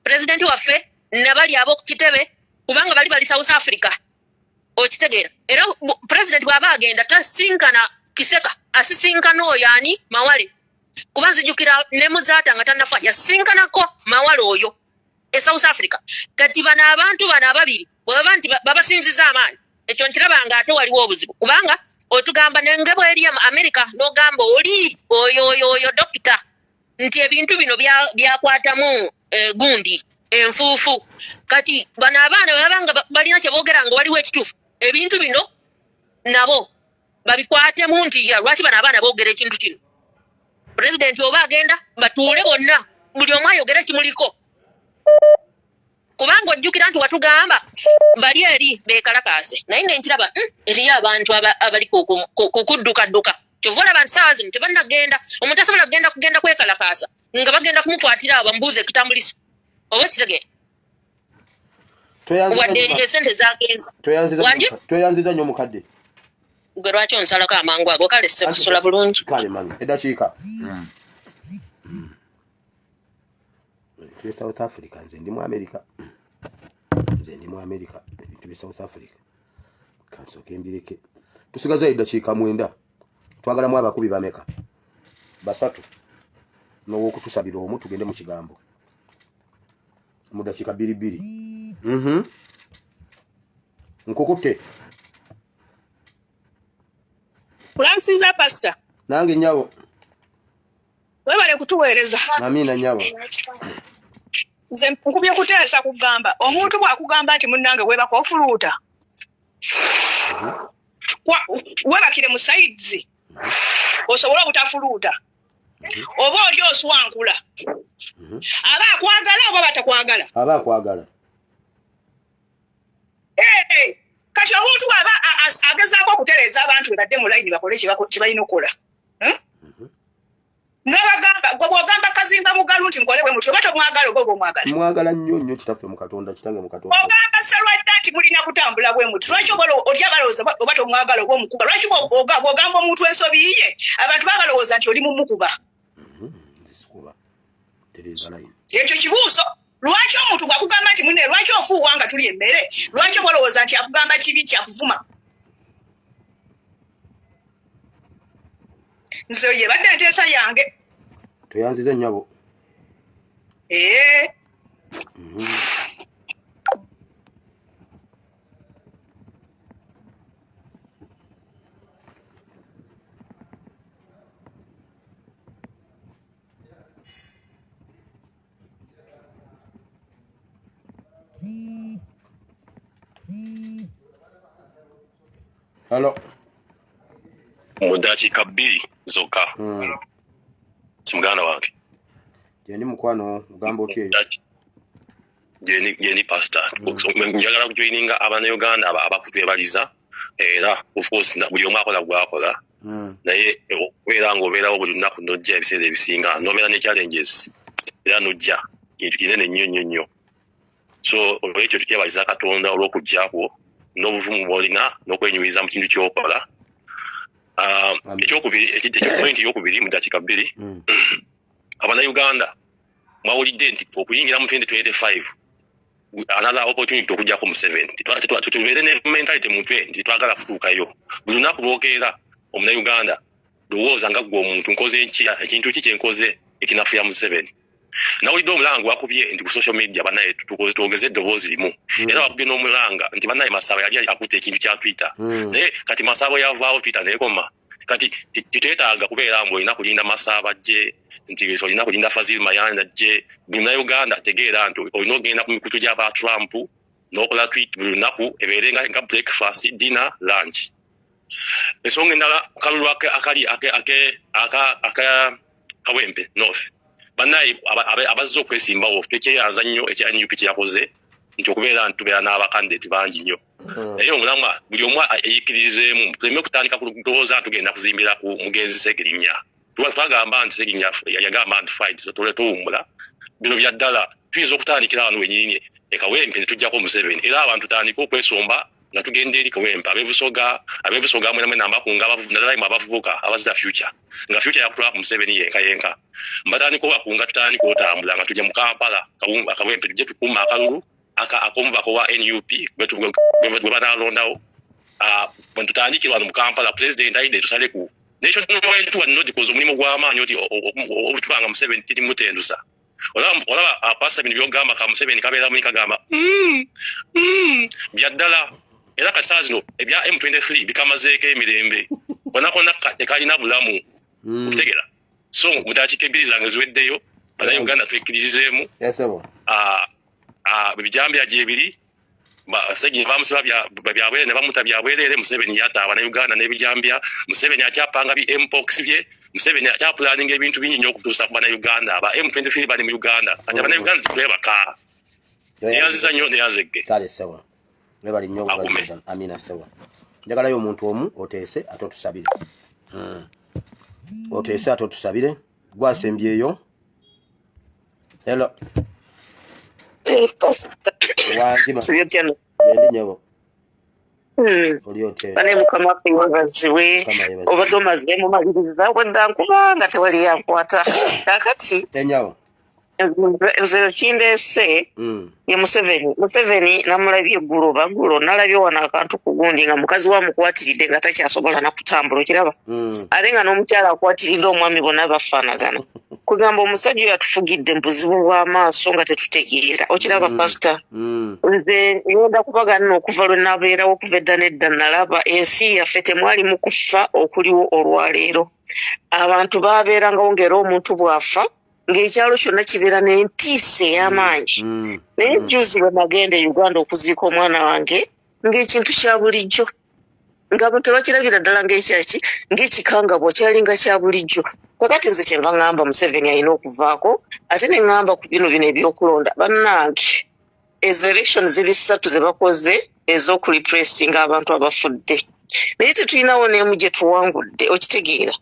Speaker 13: pulezidenti waffe nabali ab'oku kitebe kubanga bali South Africa okitegeera era pulezidenti bw'aba agenda tasinkana Kiseka asisinkana oyo ani Mawale
Speaker 14: kuba nzijukira ne muzaata nga tannafa yasinkanako mawalo oyo e South Africa kati bana abantu bana ababiri bwaba nti babasinziza amaanyi ekyo nkirabanga ate waliwo obuzibu kubanga otugamba nengebo eri America n'ogamba oli oyo dokita nti ebintu bino byakwatamu gundi enfuufu kati bano abaana babanga balina kye boogera nga waliwo ekituufu ebintu bino nabo babikwatemu nti lwaki bano abaana boogera ekintu kino pulezidenti oba agenda batuule bonna buli omu ayogera kimuliko kubanga ojjukira nti watugamba bali eri beekalakaase naye nenkiraba eriyo abantu abali kukudduka kyova olaba nti saawa zino tebannagenda omuntu asobola kugenda kwekalakaasa nga bagenda kumukwatira abo bamubuuza ekitambulisa oba kitegeera wadde esente zagenza
Speaker 1: tweyanziza nnyo mukadde
Speaker 14: gwe lwaki onsalako amangu ago kale sekusula bulungi
Speaker 1: kale mami eddakiika South Africa nze ndi mu America ebintu bya South Africa kansooke mbireke tusigaza eddakiika 9 twagalamu abakubi bameka 3 n'owokutusabira omu tugende mu kigambo mu ddakiika 2 nkukutte
Speaker 12: kulansiza pastor
Speaker 1: nange nnyabo
Speaker 12: webale kutuweereza
Speaker 1: amina nnyabo
Speaker 12: nze nkubye kuteesa kugamba omuntu bw'akugamba nti munnange webaka ofuluuta webakire mu saizi osobola obutafuluuta oba oli oswankula aba akwagala oba batakwagala
Speaker 1: aba akwagala
Speaker 12: kati omuntu bw'aba agezaako okutereeza abantu be badde mu layini bakole kye balina okukola n'abagamba gwe bw'ogamba kazimba mugalu nti mukole bwe mutyo oba tomwagala oba oba omwagala
Speaker 1: mwagala nnyo kitaffe mu Katonda kitange mu Katonda
Speaker 12: ogamba Sserwadda nti mulina kutambula bwe mutyo lwaki oli abalowooza oba tomwagala oba omukuba lwaki bw'ogamba omuntu ensobi yiye abantu babalowooza nti oli mumukuba ekyo kibuuzo lwaki omuntu bw'akugamba nti munne lwaki ofuuwa nga tuli emmere lwaki obwolowooza nti akugamba kibi kyakuvuma nze yebadde enteesa yange
Speaker 1: tweyanzize nnyabo Hello.
Speaker 15: Mu ddakiika 2 zokka. Kimuganda wange.
Speaker 1: Jendi mukwano mugamba otyo.
Speaker 15: Jendi pastor. Njagala kujoininga abana Uganda abakutwebaliza era of course buli omu akola gwakola. Naye okubeera ng'obeerawo buli lunaku n'ojja ebiseera ebisinga n'obeera ne challenges era n'ojja kintu kinene nnyo. So olwekyo tutyebaliza Katonda olw'okujjakwo n'obuvumu bw'olina n'okwenyumiriza mu kintu ky'okola. Ekyopointi eyokubiri mu ddakiika 2 Abannayuganda mwawulidde nti okuyingira mu 2025 another opportunity okujjako mu 7 tubeere ne mentality mu twe nti twagala kutuukayo buli lunaku lwokeera omunnayuganda lowooza nga ggwe omuntu nkoze ekintu ki kyenkoze ekinafuya mu 7 nawulidde omulango wakubye nti ku social media bannaye twogeze eddoboozi limu era wakubye n'omulanga nti bannaye Masaba yali akutte ekintu kya Twitter naye kati Masaba yavaawo Twitter nekoma kati tetwetaaga kubeera mbu olina kulinda Masaba ajje nti olina kulinda Fazil Mayanja ajje buli munnayuganda ategeera nti olina ogenda ku mikutu gy'aba Trump n'okola tweet buli lunaku ebeere nga breakfast dinner lunch ensonga endala kalulu akali Kawempe North bannaye abazze okwesimbawo tekyeyanza nnyo ekya NUP kyeyakoze nti okubeera nti tubeera n'abakandidate bangi nnyo naye omulamwa buli omu eyikkirizeemu tuleme okutandika kulowooza tugenda kuzimbira ku mugenzi Segirinya twagamba nti Segirinya yagamba nti fight tuwummula bino bya ddala tuyinza okutandikira wano wenyini Kawempe ne tujjako mu 7 era abantu tutandika okwesomba nga tugenda eri Kawempe abeebusoga mwena nambakunga naddala abavubuka abazza future nga future yakutula mu 7 yenka mbatandika obakunga tutandika otambula nga tujja mu Kampala Kawempe tujje tukuuma akalulu akomubako wa NUP gwe banalondawo bwe tutandikira wano mu Kampala president ayidde tusale ku nationwide tuwa nodi kozo omulimu gw'amaanyi oti obutubanga Museveni tiri mutendusa olaba apasa bino byogamba ka Museveni kabeera muli kagamba byaddala era kasaa zino ebya M23 bikamazeeko emirembe bonakona tekalina bulamu okutegera so mutakikebiri zange ziweddeyo Bannayuganda twekkirizeemu bijambya gyebiri basajja bamusiba byabwere ne bamuta byabwerere Museveni yata Bannayuganda n'ebijambya Museveni akyapanga bi mpox bye Museveni akyapulaninga ebintu bingi nnyo okutuusa ku Bannayuganda ba M23 bali mu Uganda kati Bannayuganda tetwebaka neyanziza nnyo neyanzegge
Speaker 1: kale sawa nebali nnyo amina sawa njagalayo omuntu omu oteese ate otusabire oteese ate otusabire gwasembyeyo hello
Speaker 16: bane mukama baziwe obadde omazeemu maliriza bwedda nkubanga tewali yankwata kakati nze kindeese ye Museveni namulabye eggulo nalabye wano akantu ku gundi nga mukazi wamukwatiridde nga takyasobola nakutambula okiraba ate nga n'omukyala akwatiridde omwami bonna bafaanagana kugamba omusajja oyo atufugidde mu buzibu bw'amaaso nga tetutegeera okiraba pasita nze ngenda kubagana n'okuva lwe nabeerawo okuva edda nedda nalaba ensi yaffe temwali mu kufa okuliwo olwaleero abantu baabeerangawo ng'era omuntu bw'afa ng'ekyalo kyonna kibeera n'entiisa ey'amaanyi naye juzi bwe nagenda e Uganda okuziika omwana wange ng'ekintu kya bulijjo nga bo tebakirabira ddala ng'ekyaki ng'ekikangabwa kyalinga kya bulijjo kakati nze kyenva ŋŋamba Museveni alina okuvaako ate ne ŋŋamba ku bino ebyokulonda bannange ezo election ziri 3 ze bakoze ez'okurepressinga abantu abafudde naye tetulinawo n'emu gye tuwangudde okitegeera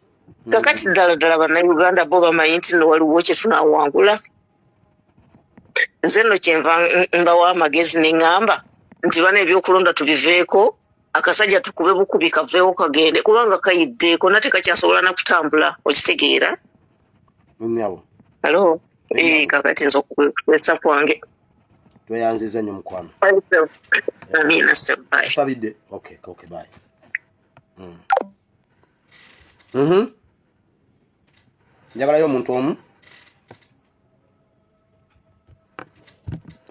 Speaker 16: kakati ddala Bannayuganda bo bamanyi nti nno waliwo kye tunaawangula nze nno kyenva mbawo amagezi ne ŋŋamba nti bana ebyokulonda tubiveeko akasajja tukube bukubi kaveewo kagende kubanga kayiddeeko nate kakyasobola nakutambula okitegeera alo kakati nze okukwesa kwange
Speaker 1: tweyanziza nnyo mukwano
Speaker 16: amina sebbayi
Speaker 1: sabidde okay bye njagalayo omuntu omu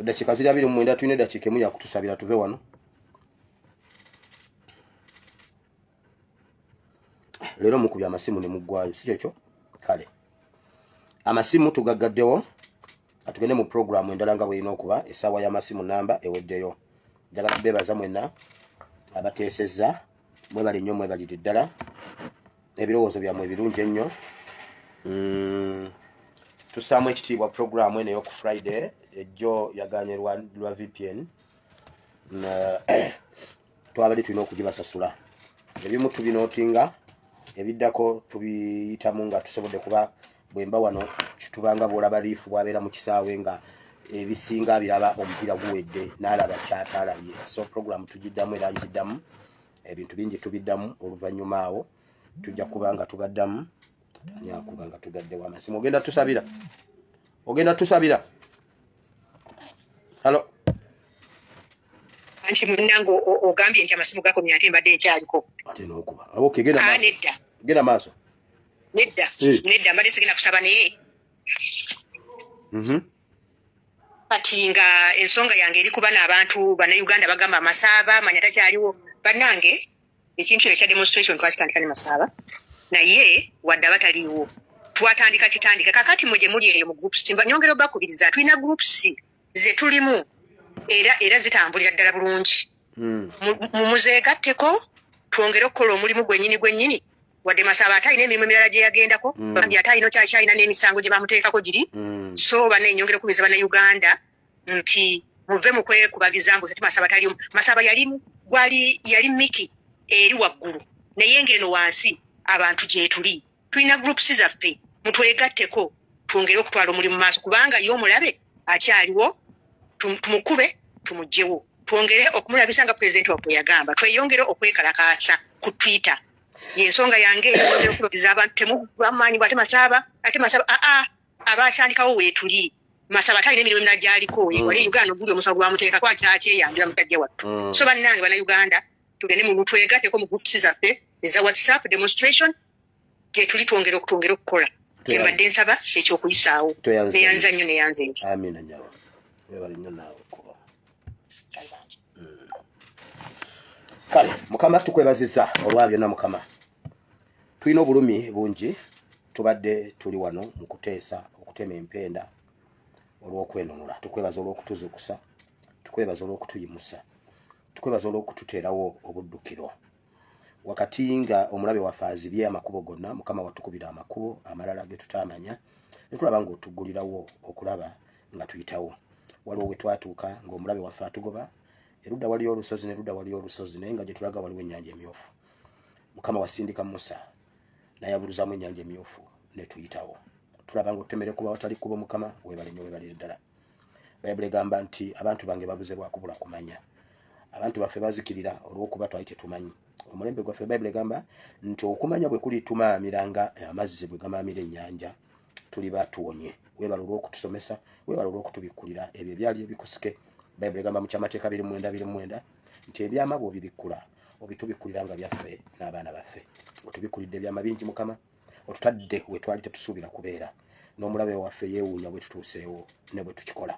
Speaker 1: eddakiika ziri 29 tulina eddakiika emu yakutusabira tuve wano leero mukubya amasimu ne muggwayo si kyekyo kale amasimu tugaggaddewo atugende mu programu endala nga bwerina okuba essaawa y'amasimu namba eweddeyo njagala beebaza mwenna abateesezza mwebali nnyo mwebalire ddala ebirowoozo byammwe ebirungi ennyo tussaamu ekitiibwa programu eno ey'oku Friday ejjo yaganye lwa VPN twabadde tulina okugibasasula ebimu tubinootinga ebiddako tubiyitamu nga tusobodde kuba bwemba wano kitubanga bwolaba liifu bwabeera mu kisaawe nga ebisinga biraba omupiira guwedde n'alaba kyatalabye so programu tugiddamu era ngiddamu ebintu bingi tubiddamu oluvannyuma awo tujja kuba nga tubaddamu anyakuba nga tugaddewo amasimu ogenda tusabira halo
Speaker 14: anti munnange ogambye nti amasimu gakomye ate mbadde nkyaliko
Speaker 1: ate n'okuba okay genda maaso
Speaker 14: nedda mbadde sigenda kusaba naye kati nga ensonga yange eri kuba n'abantu Bannayuganda bagamba amasaaba manya takyaliwo bannange ekintu ekyo ekya demonstration twakitandika ne masaaba naye wadde abataliwo twatandika kitandika kakati mwe gye muli eyo mu groups nyongera obakubiriza tulina groups ze tulimu era zitambulira ddala bulungi mumuzeegatteko twongere okukola omulimu gwennyini wadde masaaba ate alina emirimu emirala gye yagendako bambi ate alina kyalina n'emisango gye bamuteekako giri so bane nyongera okubiriza Bannayuganda nti muve mu kwekubagiza mbu ate masaaba talimu masaaba yali miki eri waggulu naye ngeno wansi abantu gye tuli tulina groups zaffe mutwegatteko twongere okutwala omulimu maaso kubanga ye omulabe akyaliwo tumukube tumugjewo twongere okumulabisa nga pulezidenti waffe yagamba tweyongere okwekalakaasa ku Twitter yensonga yange eyongere okubagiza abantu temubamanyi bwate masaaba abatandikawo weetuli masaaba talina emirimu emirala gyaliko wali Uganda oguli omusawo gwamuteekako akyakyeyambira mutajja wattu so bannange Bannayuganda tugende mu twegatteko mu groups zaffe eza WhatsApp demonstration gye tuli twongera okukola kyembadde nsaba ekyokuyisaawo neyanza nnyo neyanze nti
Speaker 1: amina nyawo webali nnyo naawe kuba kale mukama tukwebaziza olwa byonna mukama tulina obulumi bungi tubadde tuli wano mu kuteesa okutema empenda olw'okwenunula tukwebaza olw'okutuzukusa tukwebaza olw'okutuyimusa tukwebaza olw'okututeerawo obuddukiro wakati nga omulabe waffe azibye amakubo gonna mukama watukubira amakubo amalala ge tutamanya ne tulaba ng'otuggulirawo okulaba nga tuyitawo waliwo we twatuuka ng'omulabe waffe atugoba erudda waliyo olusozi nerudda waliyo olusozi naye nga gye tulaga waliwo ennyanja emyufu mukama wasindika musa nayabuluzaamu ennyanja emyufu ne tuyitawo tulaba ng'otutemere kuba watali kubo mukama weebale nnyo weebalire ddala bayibuli egamba nti abantu bange babuze lwakubula kumanya abantu baffe bazikirira olw'okuba twali tetumanyi omulembe gwaffe bayibuli egamba nti okumanya bwe kuli tumaamiranga amazzi bwe gamaamira ennyanja tuli batuwonye weebala olw'okutusomesa weebala olw'okutubikkulira ebyo ebyali ebikusike bayibuli egamba mu kyamateeka 29 nti ebyama bw'obibikkula obitubikkulira nga byaffe n'abaana baffe otubikkulidde ebyama bingi mukama otutadde we twali tetusuubira kubeera n'omulabe waffe yeewuunya bwe tutuuseewo ne bwe tukikola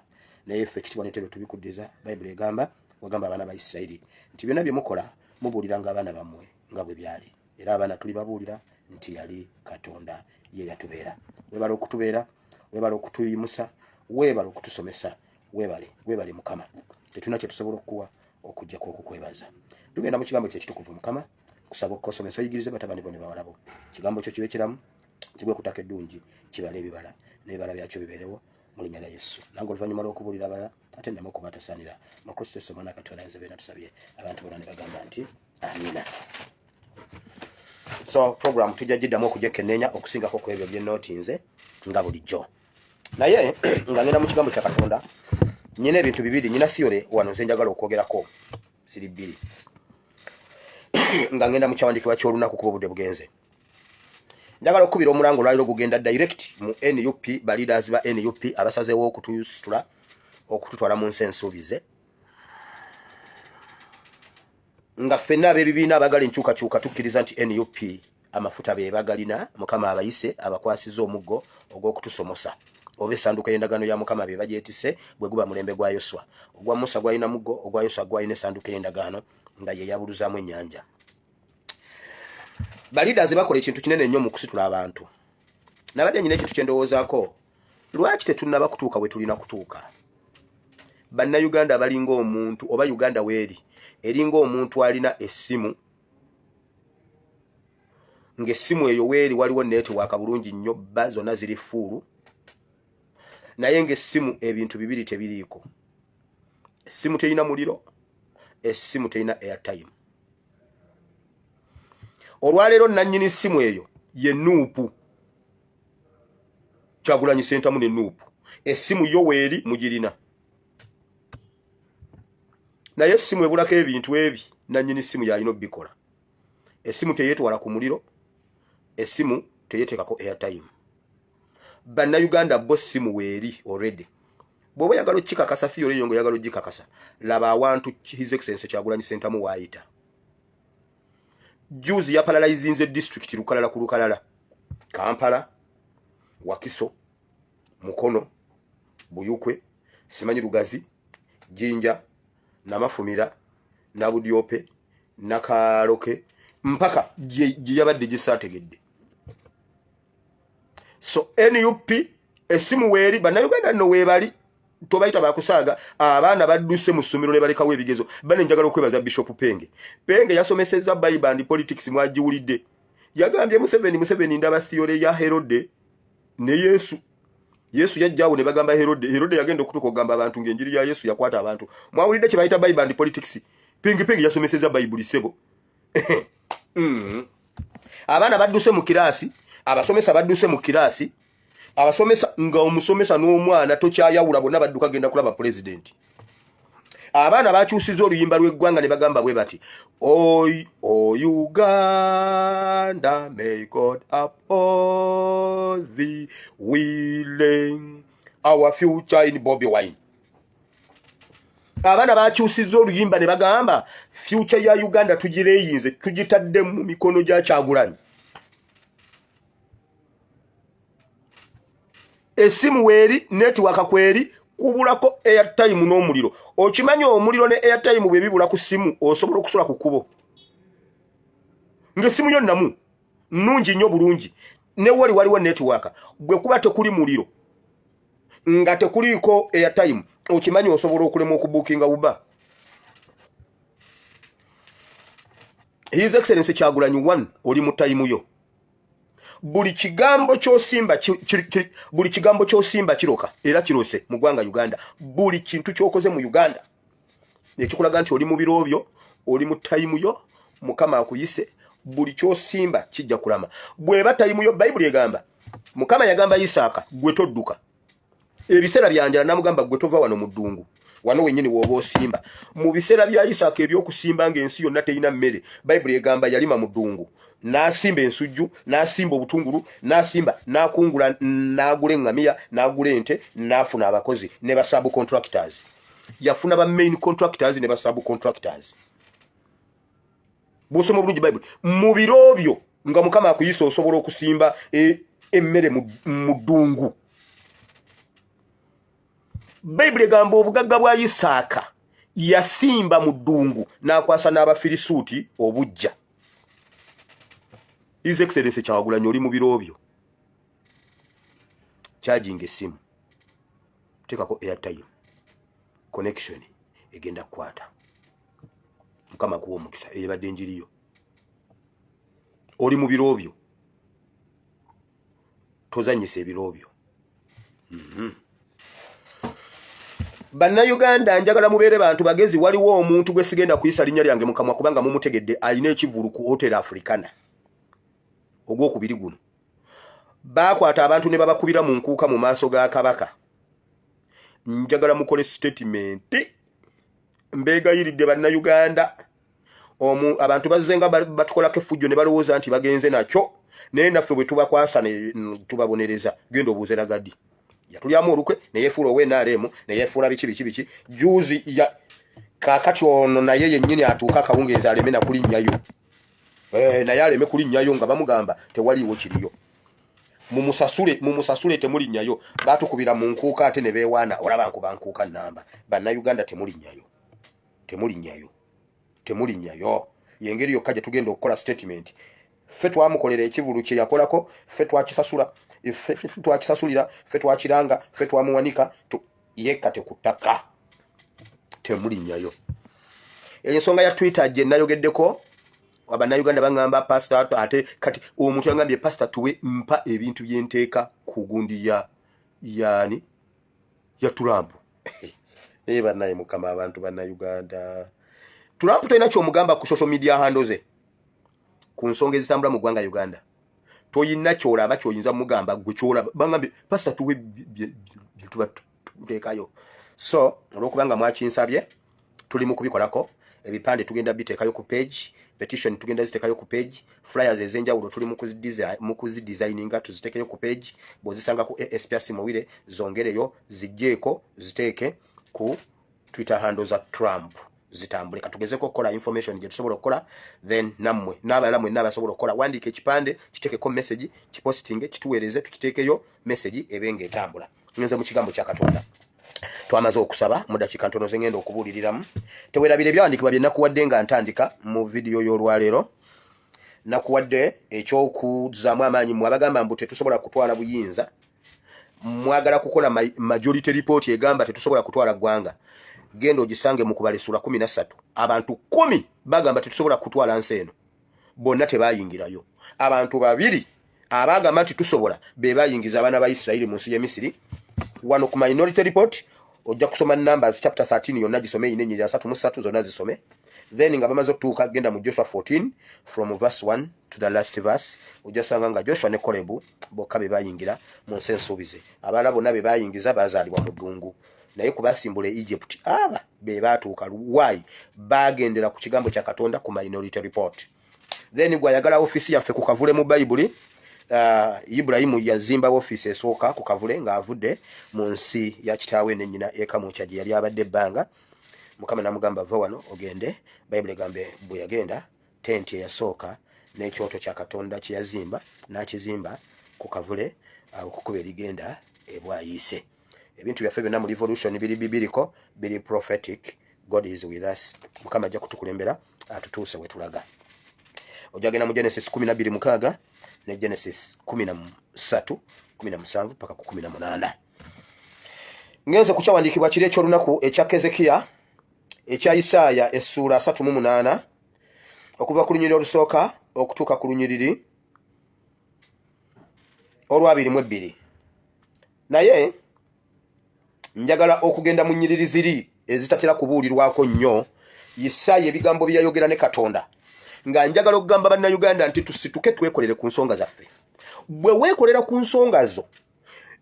Speaker 1: naye ffe ekitibwa n'etebwe tubikuddiza bayibuli egamba wagamba abaana ba Isirayiri nti byonna bye mukola mubuuliranga abaana bammwe nga bwe byali era abaana tuli babuulira nti yali Katonda ye yatubeera weebala okutubeera weebala okutuyimusa weebala okutusomesa weebale mukama tetulina kye tusobola okukuwa okujjako okukwebaza tugenda mu kigambo kyekitukuvu mukama kusaba okukosomesa oyigirize batabani bo ne bawalabo kigambo kyo kibe kiramu kigwe kutaka eddungi kibala ebibala n'ebibala byakyo bibeerewo mu linnya lya Yesu nange oluvannyuma lw'okubuulira abalala ate nneme okubatasaanira mu Kristo Yesu omwana Katonda yanze beena tusabye abantu bonna ne bagamba nti amina. So program tujja giddamu okujekenneenya okusingako ku ebyo bye nootinze nga bulijjo naye nga ngenda mu kigambo kya Katonda nyina ebintu bibiri nyina theory wano nze njagala okwogerako siri bbiri nga ngenda mu kyawandiikibwa ky'olunaku kuba obudde bugenze njagala okubira omulango olwaliro gugenda direct mu NUP ba leaders ba NUP abasazeewo okutuyusitula okututwala mu nsi ensuubize nga ffenna ab'ebibiina abagala enkyukakyuka tukkiriza nti NUP amafuta be bagalina mukama abayise abakwasiza omuggo ogw'okutusomosa oba essanduka y'endagaano ya mukama be bagyetise bwe guba mulembe gwa Yoswa ogwa Musa gwalina muggo ogwa Yoswa gwalina essanduka y'endagaano nga ye yabuluzaamu ennyanja balidaze bakola ekintu kinene nnyo mu kusitula abantu nabadde nyina ekintu kye ndowoozaako lwaki tetunnaba kutuuka we tulina kutuuka bannayuganda balinga omuntu oba Uganda weeri eringa omuntu alina essimu ng'essimu eyo weeri waliwo netiwaaka bulungi nnyo bba zonna ziri fuulu naye ng'essimu ebintu bibiri tebiriiko essimu terina muliro essimu terina airtime olwaleero nannyini ssimu eyo ye Nuupu Kyagulanyi Ssentamu ne Nuupu essimu yo weeri mugirina naye essimu ebulako ebintu ebi nannyini essimu yalina obbikola essimu teyeetwala ku muliro essimu teyeteekako airtime bannayuganda bo ssimu weeri already bw'oba oyagala okikakasa theory eyo ng'oyagala ogikakasa laba awantu His Excellency Kyagulanyi Ssentamu waayita juzi ya paralyzinze district lukalala ku lukalala Kampala Wakiso Mukono Buyukwe Simanyi Lugazi Jinja Namafumira Nabudyope Nakaloke mpaka gye yabadde gisaategedde so NUP esimu weeri bannayuganda nno weebali tobayita bakusaaga abaana badduse mu ssomero ne balekawo ebigezo bane njagala okwebaza Bishop Penge yasomesezza Bible and politics mwagiwulidde yagambye Museveni ndaba theory ya Herode ne Yesu yajjawo ne bagamba Herode yagenda okutuka okugamba abantu ng'enjiri ya Yesu yakwata abantu mwawulidde kye bayita Bible and politics Penge yasomesezza Bible sebo abaana badduse mu kiraasi abasomesa badduse mu kiraasi abasomesa nga omusomesa n'omwana tokyayawula bonna badduka genda kulaba president abaana bakyusiza oluyimba lw'eggwanga ne bagamba bwe bati o Uganda may God uphold thee willing our future in Bobi Wine abaana bakyusiza oluyimba ne bagamba future ya Uganda tugireyinze tugitadde mu mikono gya Kyagulanyi esimu weeri network kweri kubulako airtime n'omuliro okimanyi omuliro ne airtime bwe bibula ku simu osobola okusula ku kubo ngesimu yo namu nnungi nnyo bulungi ne waliwo network bwe kuba tekuli muliro nga tekuliko airtime okimanyi osobola okulema okubukinga Uber. His Excellency Kyagulanyi 1 oli mu time yo. Buli kigambo ky'osimba kiroka era kirose mu ggwanga Uganda. Buli kintu ky'okoze mu Uganda ekikulaga nti oli mu biro byo, oli mu time yo, Mukama akuyise, buli ky'osimba kijja kulama. Bweba time yo Bible egamba Mukama yagamba Isaaka gwe todduka. Ebiseera byanjala namugamba gwe tova wano mu ddungu. Wano wenyini woba osimba. Mu biseera bya Isaaka ebyokusimba ng'ensi yonna teyina mmere, Bible egamba yalima mu ddungu. N'asimba ensujju, n'asimba obutungulu, n'asimba, n'akungula, n'agula eŋŋamiya, n'agula ente, n'afuna abakozi ne ba subcontractors. Yafuna ba main contractors ne ba subcontractors. Bw'osoma bulungi Bible, mu biro byo nga Mukama akuyisa osobola okusimba emmere mu ddungu. Bible egamba obugagga bwa Isaaka yasimba mu ddungu n'akwasa n'Abafirisuuti obujja. His Excellency Kyagulanyi oli mu biro byo. Charging esimu. Tekako airtime. Connection egenda kwata. Mukama kuwa omukisa eyabadde enjiriyo. Oli mu biro byo. Tozanyisa ebiro byo. Bannayuganda njagala mubeere bantu bagezi waliwo omuntu gwe sigenda kuyisa linnya lyange mukamwa kubanga mumutegedde alina ekivulu ku Hotel Africana. Ogwokubiri guno bakwata abantu ne babakubira mu nkuuka mu maaso ga Kabaka. Njagala mukole statement mbeegayiridde bannayuganda abantu bazzenga batukolako effujjo ne balowooza nti bagenze nakyo naye naffe bwe tubakwasa ne tubabonereza genda obuuze Nagadi yatulyamu olukwe ne yeefuula ow'NRM ne yeefuula biki juzi ya kaakati ono naye yennyini atuuka akawungeezi aleme nakulinnyayo naye aleme kulinnyayo nga bamugamba tewaliiwo kiriyo mumusasule temulinnyayo batukubira mu nkuuka ate ne beewaana olaba nkuba nkuuka nnamba. Bannayuganda temulinnyayo yengeri yokka gye tugenda okukola statement. Ffe twamukolera ekivulu kye yakolako, ffe twakisasulira, ffe twakiranga, ffe twamuwanika yekka tekuttaka temulinnyayo. Ensonga ya Twitter gye nayogeddeko Abannayuganda bangamba pastor ate kati omuntu yangambye pastor tuwe mpa ebintu byenteeka ku gundi ya Trump. Bannaye Mukama abantu Bannayuganda. Trump talina ky'omugamba ku social media handle ze ku nsonga ezitambula mu ggwanga Uganda. Toyina ky'olaba ky'oyinza mugamba gwe ky'olaba bangambye pastor tuwe byetuba tuteekayo. So olwokubanga mwakinsabye tuli mu kubikolako. Ebipande tugenda biteekayo ku page, petition tugenda ziteekayo ku page, flyers ezenjawulo tuli mu kuzidesigninga tuziteekeyo ku page, bw'ozisanga ku SPS Muwire zongereyo zijjeeko ziteeke ku Twitter handle za Trump zitambule. Katugezeko okukola information gye tusobola okukola, then nammwe n'abalala mwenna abasobola okukola wandiika ekipande kiteekeko message kipostinge kituweereze tukiteekeyo message ebenga etambula. Nze mu kigambo kya Katonda twamaze okusaba mu dakiika ntono ze ngenda okubuuliriramu. Teweerabire ebyawandiikibwa bye nakuwadde nga ntandika mu vidiyo y'olwaleero. Nakuwadde eky'okuzzaamu amaanyi mu abagamba mbu tetusobola kutwala buyinza. Mwagala kukola majority report egamba tetusobola kutwala ggwanga. Genda ogisange mu Kubala Essula 13. Abantu 10 bagamba tetusobola kutwala nsi eno. Bonna tebayingirayo. Abantu 2 abagamba nti tusobola be bayingiza abaana ba Isirayiri mu nsi y'e Misiri. Wano ku minority report ojja kusoma Numbers chapter 13 yonna gisome inenyi ya 3 zonna zisome. Then nga bamaze okutuuka genda mu Joshua 14 from verse 1 to the last verse. Ojja sanga nga Joshua ne Kolebu bokka be bayingira mu nsi ensuubize. Abaana bonna be bayingiza bazaalibwa mu ddungu. Naye kubasimbula Egypt be baatuuka why bagendera ku kigambo kya Katonda ku minority report. Then gwayagala ofisi yaffe ku Kavule mu Bible. Ibrahimu yazimba office esooka ku Kavule ng'avudde mu nsi ya kitaawe ne nnyina eka mu kyaji yali abadde ebbanga. Mukama namugamba va wano ogende. Bible egambe bwe yagenda tenti eyasooka n'ekyoto kya Katonda kye yazimba n'akizimba ku Kavule okukuba erigenda ebwayise ebintu byaffe byonna mu revolution biri bibiriko biri prophetic. God is with us. Mukama ajja kutukulembera atutuuse we tulaga. Ojagenda mu Genesis 12:6 ne Genesis 13:17 paka ku 18. Ngenze kukyawandikibwa kiri ekyolunaku ekya Kezekiya ekya Isaaya essula 38 okuva ku lunyiriri olusooka okutuuka ku lunyiriri olw'abiri. Naye njagala okugenda mu nnyiriri ziri ezitatera kubuulirwako nnyo Isaaya ebigambo bye yayogera ne Katonda, nga njagala okugamba bannayuganda nti tusituke twekolere ku nsonga zaffe. Bwe weekolera ku nsonga zo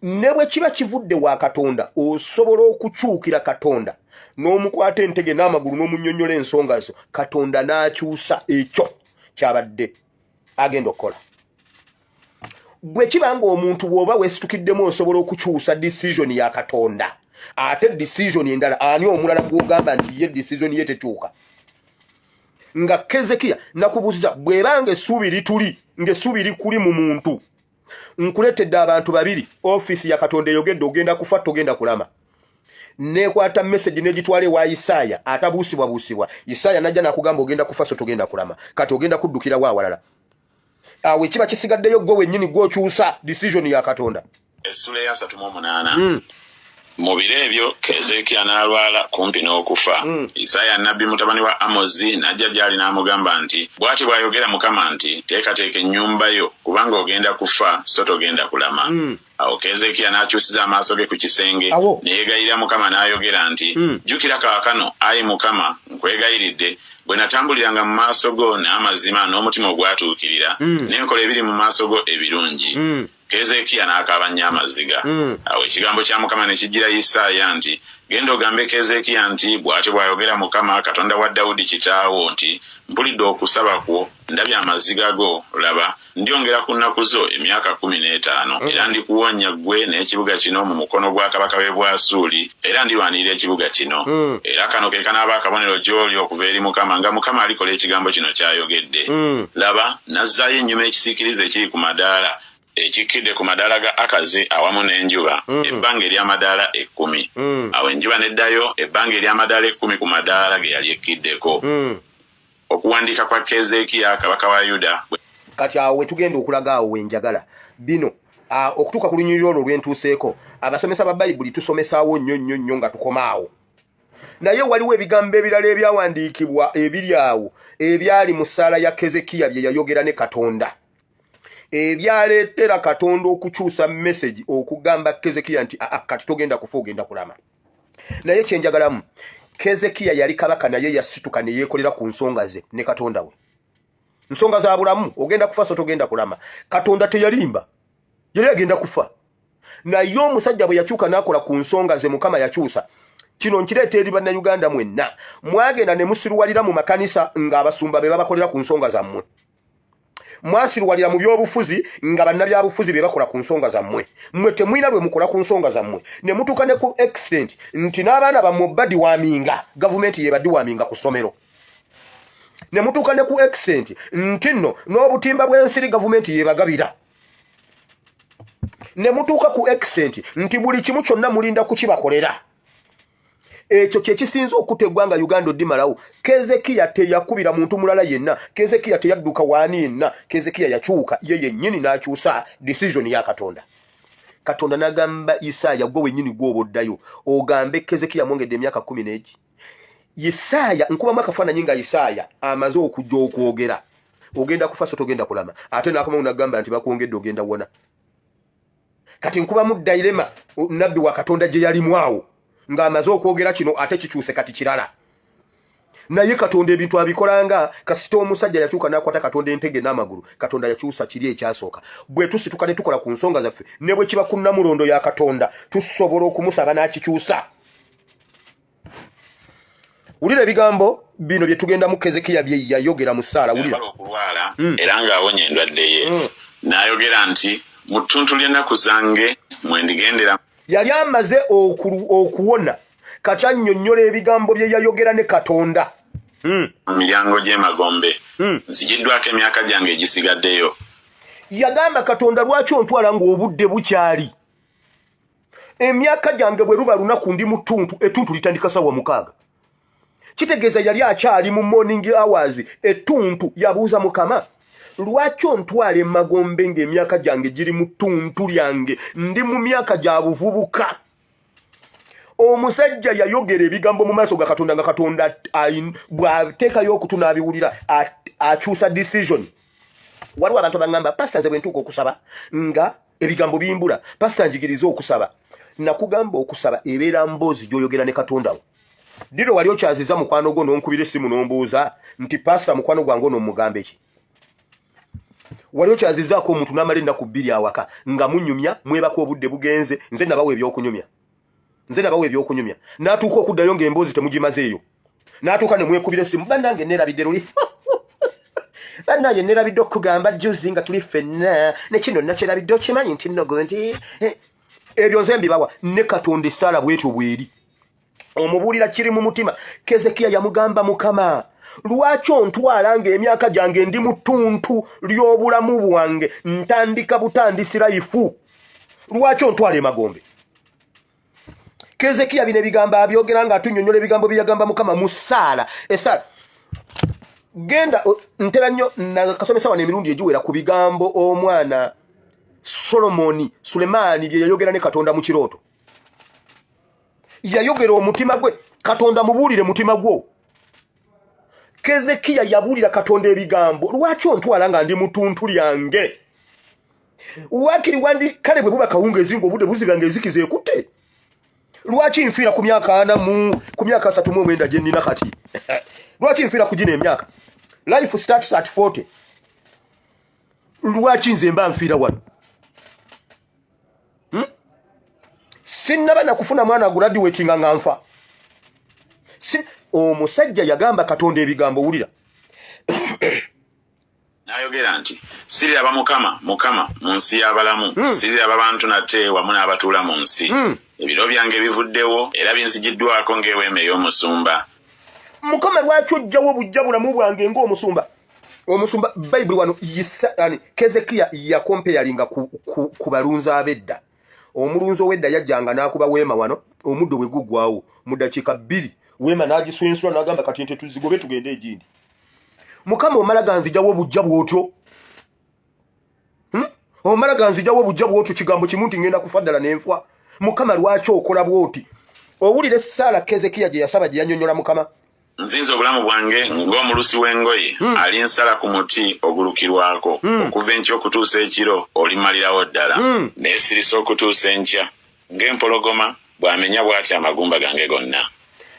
Speaker 1: ne bwe kiba kivudde wa Katonda osobola okukyukira Katonda n'omukwata entege n'amagulu n'omunnyonnyola ensonga zo, Katonda n'akyusa ekyo kyabadde agenda okukola. Bwe kiba ng'omuntu bw'oba weesitukiddemu osobola okukyusa decision ya Katonda, ate decision endala ani omulala gw'ogamba nti ye decision ye tetuuka. Nga Kezekiya nakubuuza bw'ebanga essuubi lituli ng'essuubi likuli mu muntu, nkuletedde abantu babiri, office ya Katonda eyogedde ogenda kufa togenda kulama. Nekwata message negitwale wa Isaaya atabuusibwa. Isaaya najja nakugamba ogenda kufa so togenda kulama. Kati ogenda kuddukira wa walala. Awe kiba kisigaddeyo gwe wennyini gw'okyusa decision ya Katonda.
Speaker 2: Essula ya 38. Mu biro ebyo Kezekiya n'alwala kumpi n'okufa. Isaaya nnabbi mutabani wa Amozi n'ajja gy'ali n'amugamba nti bw'ati bw'ayogera Mukama nti teekateeka ennyumba yo kubanga ogenda kufa so togenda kulama. Awo Kezekiya n'akyusiza amaaso ge ku kisenge ne yeegayirira Mukama n'ayogera nti jjukira kaakano ayi Mukama nkwegayiridde bwe natambuliranga mu maaso go n'amazima n'omutima ogwatuukirira n'enkola ebiri mu maaso go ebirungi. Kezekiya n'akaaba nnyo amaziga. Awo ekigambo kya Mukama ne kijjira Isaaya nti genda ogambe Kezekiya nti bw'ati bw'ayogera Mukama Katonda wa Dawudi kitaawo nti mpulidde okusaba kwo, ndabye amaziga go, laba ndyongera ku nnaku zo emyaka 15 era ndikuwonya ggwe n'ekibuga kino mu mukono gwa kabaka w'e Bwasuli era ndirwanirira ekibuga kino. Era kano ke kanaaba akabonero gy'oli okuva eri Mukama nga Mukama alikola ekigambo kino ky'ayogedde. Laba nazzaayo ennyuma ekisiikirize ekiri ku madaala ekikidde ku madaala ga Akazi awamu n'enjuba ebbanga ery'amadaala 10. Awo enjuba neddayo ebbanga ery'amadaala 10 ku madaala ge yali ekkiddeko. Okuwandiika kwa Kezekiya kabaka wa Yuda.
Speaker 1: Kati awo wetugenda okulaga awo wenjagala bino okutuuka ku lunyiriri olwo lwentuuseeko abasomesa ba Bayibuli tusomesaawo nnyo nga tukomaawo. Naye waliwo ebigambo ebirala ebyawandiikibwa ebiri awo ebyali mu ssaala ya Kezekiya bye yayogera ne Katonda, ebyaleetera Katonda okukyusa message okugamba Kezekiya nti kati togenda kufa ogenda kulama. Naye kyenjagalamu Kezekiya yali kabaka naye yasituka ne yeekolera ku nsonga ze ne Katonda we. Nsonga za bulamu ogenda kufa so togenda kulama. Katonda teyalimba, yali agenda kufa. Naye omusajja bwe yakyuka n'akola ku nsonga ze Mukama yakyusa. Kino nkireeta eri bannayuganda mwenna mwagenda ne musiruwalira mu makanisa ng'abasumba be babakolera ku nsonga zammwe. Mwasiruwalira mu byobufuzi nga bannabyabufuzi be bakola ku nsonga zammwe. Mmwe temwina lwe mukola ku nsonga zammwe. Ne mutuuka ne ku extent nti n'abaana bammwe badiwaaminga, gavumenti ye badiwaaminga ku ssomero. Ne mutuuka ne ku extent nti nno n'obutimba bw'ensiri gavumenti ye bagabira. Ne mutuuka ku extent nti buli kimu kyonna mulinda kukibakolera. Ekyo kye kisinza okutegwa nga Uganda oddimalawo. Kezekiya teyakubira muntu mulala yenna. Kezekiya teyadduka waani yenna. Kezekiya yakyuka ye yennyini n'akyusa decision ya Katonda. Katonda n'agamba Isaaya gwe wennyini gw'oboddayo ogambe Kezekiya mwongedde emyaka 10. Isaaya nkubamu akafaananyi nga Isaaya amaze okujja okwogera ogenda kufa so togenda kulama, ate n'akomawo n'agamba nti bakwongedde ogenda wona. Kati nkubamu dilema nabbi wa Katonda gye yalimu awo ng'amaze okwogera kino ate kikyuse kati kirala. Naye Katonda ebintu abikolanga kasita omusajja yakyuka n'akwata Katonda entege n'amagulu, Katonda yakyusa kiri ekyasooka. Bwe tusituka ne tukola ku nsonga zaffe ne bwe kiba ku nnamulondo ya Katonda tusobola okumusaba n'akikyusa. Wulira ebigambo bino bye tugenda mu Kezekiya bye yayogera mu ssaala. Wulira
Speaker 2: okulwala era ng'awonya endwadde ye n'ayogera nti mu ttuntu ly'ennaku zange mwe ndigendera.
Speaker 1: Yali amaze okuwona kati annyonnyola ebigambo bye yayogera ne Katonda.
Speaker 2: Miryango gy'emagombe nzigiddwako emyaka gyange egisigaddeyo.
Speaker 1: Yagamba Katonda lwaki ontwala ng'obudde bukyali? emyaka gyange bwe ruba lunaku ndi mutuntu etuntu litandika sawa 6 kitegeeza yali akyali mu morning hours etuntu yabuuza Mukama lwaki ontwala Magombe ng'emyaka gyange giri mu ttuntu lyange ndi mu myaka gya buvubuka. Omusajja yayogera ebigambo mu maaso ga Katonda nga Katonda bw'ateekayo okutuna abiwulira akyusa decision. Waliwo abantu abangamba pastor nze bwe ntuuka okusaba nga ebigambo bimbula pastor njigiriza okusaba. Nakugamba okusaba ebeera mboozi gy'oyogera ne Katonda wo. Diro wali okyaziza mukwano gwo n'onkubira essimu n'ombuuza nti pastor mukwano gwange ono mugambe ki? Wali okyazizaako omuntu n'amala ennaku 2 awaka nga munyumya mwebaka obudde bugenze nze nabawa ebyokunyumya. N'atuuka okuddayo ng'emboozi temugimazeeyo. N'atuuka ne mwekubira essimu bannange neerabidde luli. Bannange neerabidde okugamba jjuzi nga tuli ffenna ne kino nakyerabidde okimanyi nti nno gondi ebyo nze mbibawa ne Katonda essaala bwetyo bweri. Omubuulira kiri mu mutima. Kezekiya yamugamba Mukama lwaki ontwala ng'emyaka gyange ndi mu ttuntu ly'obulamu bwange ntandika butandisira ifu? Lwaki ontwala Magombe? Kezekiya bino ebigambo abyogera nga atunnyonnyola ebigambo bye yagamba Mukama mu ssaala. Essaala genda ntera nnyo nakasomesa wano emirundi egiwera ku bigambo omwana Sulemaani bye yayogera ne Katonda mu kirooto. Yayogera omutima gwe Katonda mubuulire mutima gwo. Kezekiya yabuulira Katonda ebigambo lwaki ontwala nga ndi mu ttuntu lyange? Wakiri wandi kale bwe buba kawungeezi ng'obudde buziba ng'ezikiza ekutte. Lwaki nfiira ku myaka 39 gye nnina kati? Lwaki nfiira ku gino emyaka? Life starts at 40. Lwaki nze mba nfiira wano? Sinnaba na kufuna mwana graduate nga nfa. Omusajja yagamba Katonda ebigambo wulira.
Speaker 2: Ayogera nti siraba Mukama mu nsi y'abalamu, siraba abantu nate wamu n'abatuula mu nsi. Ebiro byange bivuddewo era binsigiddwako ng'eweema ey'omusumba.
Speaker 1: Mukama lwaki ojjawo obujja bulamu bwange ng'omusumba? Omusumba Bayibuli wano Kezekiya yakompeyalinga ku balunzi ab'edda. Omulunzi ow'edda yajjanga n'akuba weema wano omuddo bwe guggwawo mu dakiika 2 weema n'agiswensula n'agamba kati nte tuzigobe tugende egindi. Mukama omala ganzijawo obujja bw'otyo? Omala ganzijawo obujja bw'otyo kigambo kimu nti ngenda kufa ddala n'enfa? Mukama lwaki okola bw'oti? Owulira essaala Kezekiya gye yasaba gye yannyonnyola Mukama.
Speaker 2: Nzinze obulamu bwange ng'omulusi w'engoye alinsala ku muti ogulukirwako okuva enkya okutuusa ekiro olimalirawo ddala neesirisa okutuusa enkya ng'empologoma bw'amenya bw'atya amagumba gange gonna.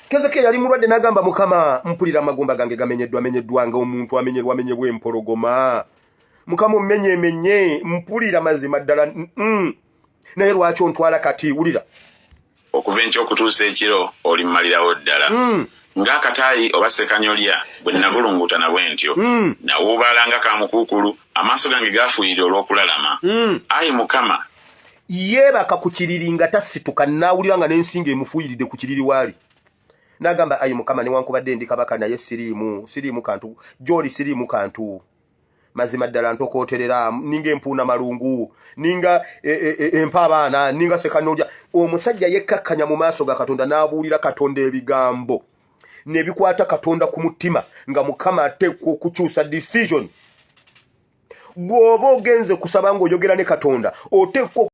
Speaker 1: Kezekiya yali mulwadde n'agamba Mukama mpulira amagumba gange gamenyeddwa ng'omuntu amenyebwa empologoma. Mukama ommenye mpulira mazima ddala. Naye lwaki ontwala kati? Wulira
Speaker 2: okuva enkya okutuusa ekiro olimalirawo ddala. Ng'akataayi oba sekanyolya bwe navulunguta na bwe ntyo nawuubaala nga kamukuukulu amaaso gange gafuuyira olw'okulalama. Ayi Mukama
Speaker 1: yeebaka ku kiriri nga tasituka n'awulira nga n'ensinga emufuuyiridde ku kiriri waali. N'agamba ayi Mukama newankubadde ndi kabaka naye siriimu kantu gy'oli siriimu kantu. Mazima ddala ntokooterera ninga empuuna malungu ninga empaabaana ninga sekanyolya. Omusajja yekkakkanya mu maaso ga Katonda n'abuulira Katonda ebigambo ne bikwata Katonda ku mutima nga Mukama ateekwa okukyusa decision. Bw'oba ogenze kusaba ng'oyogera ne Katonda oteekwa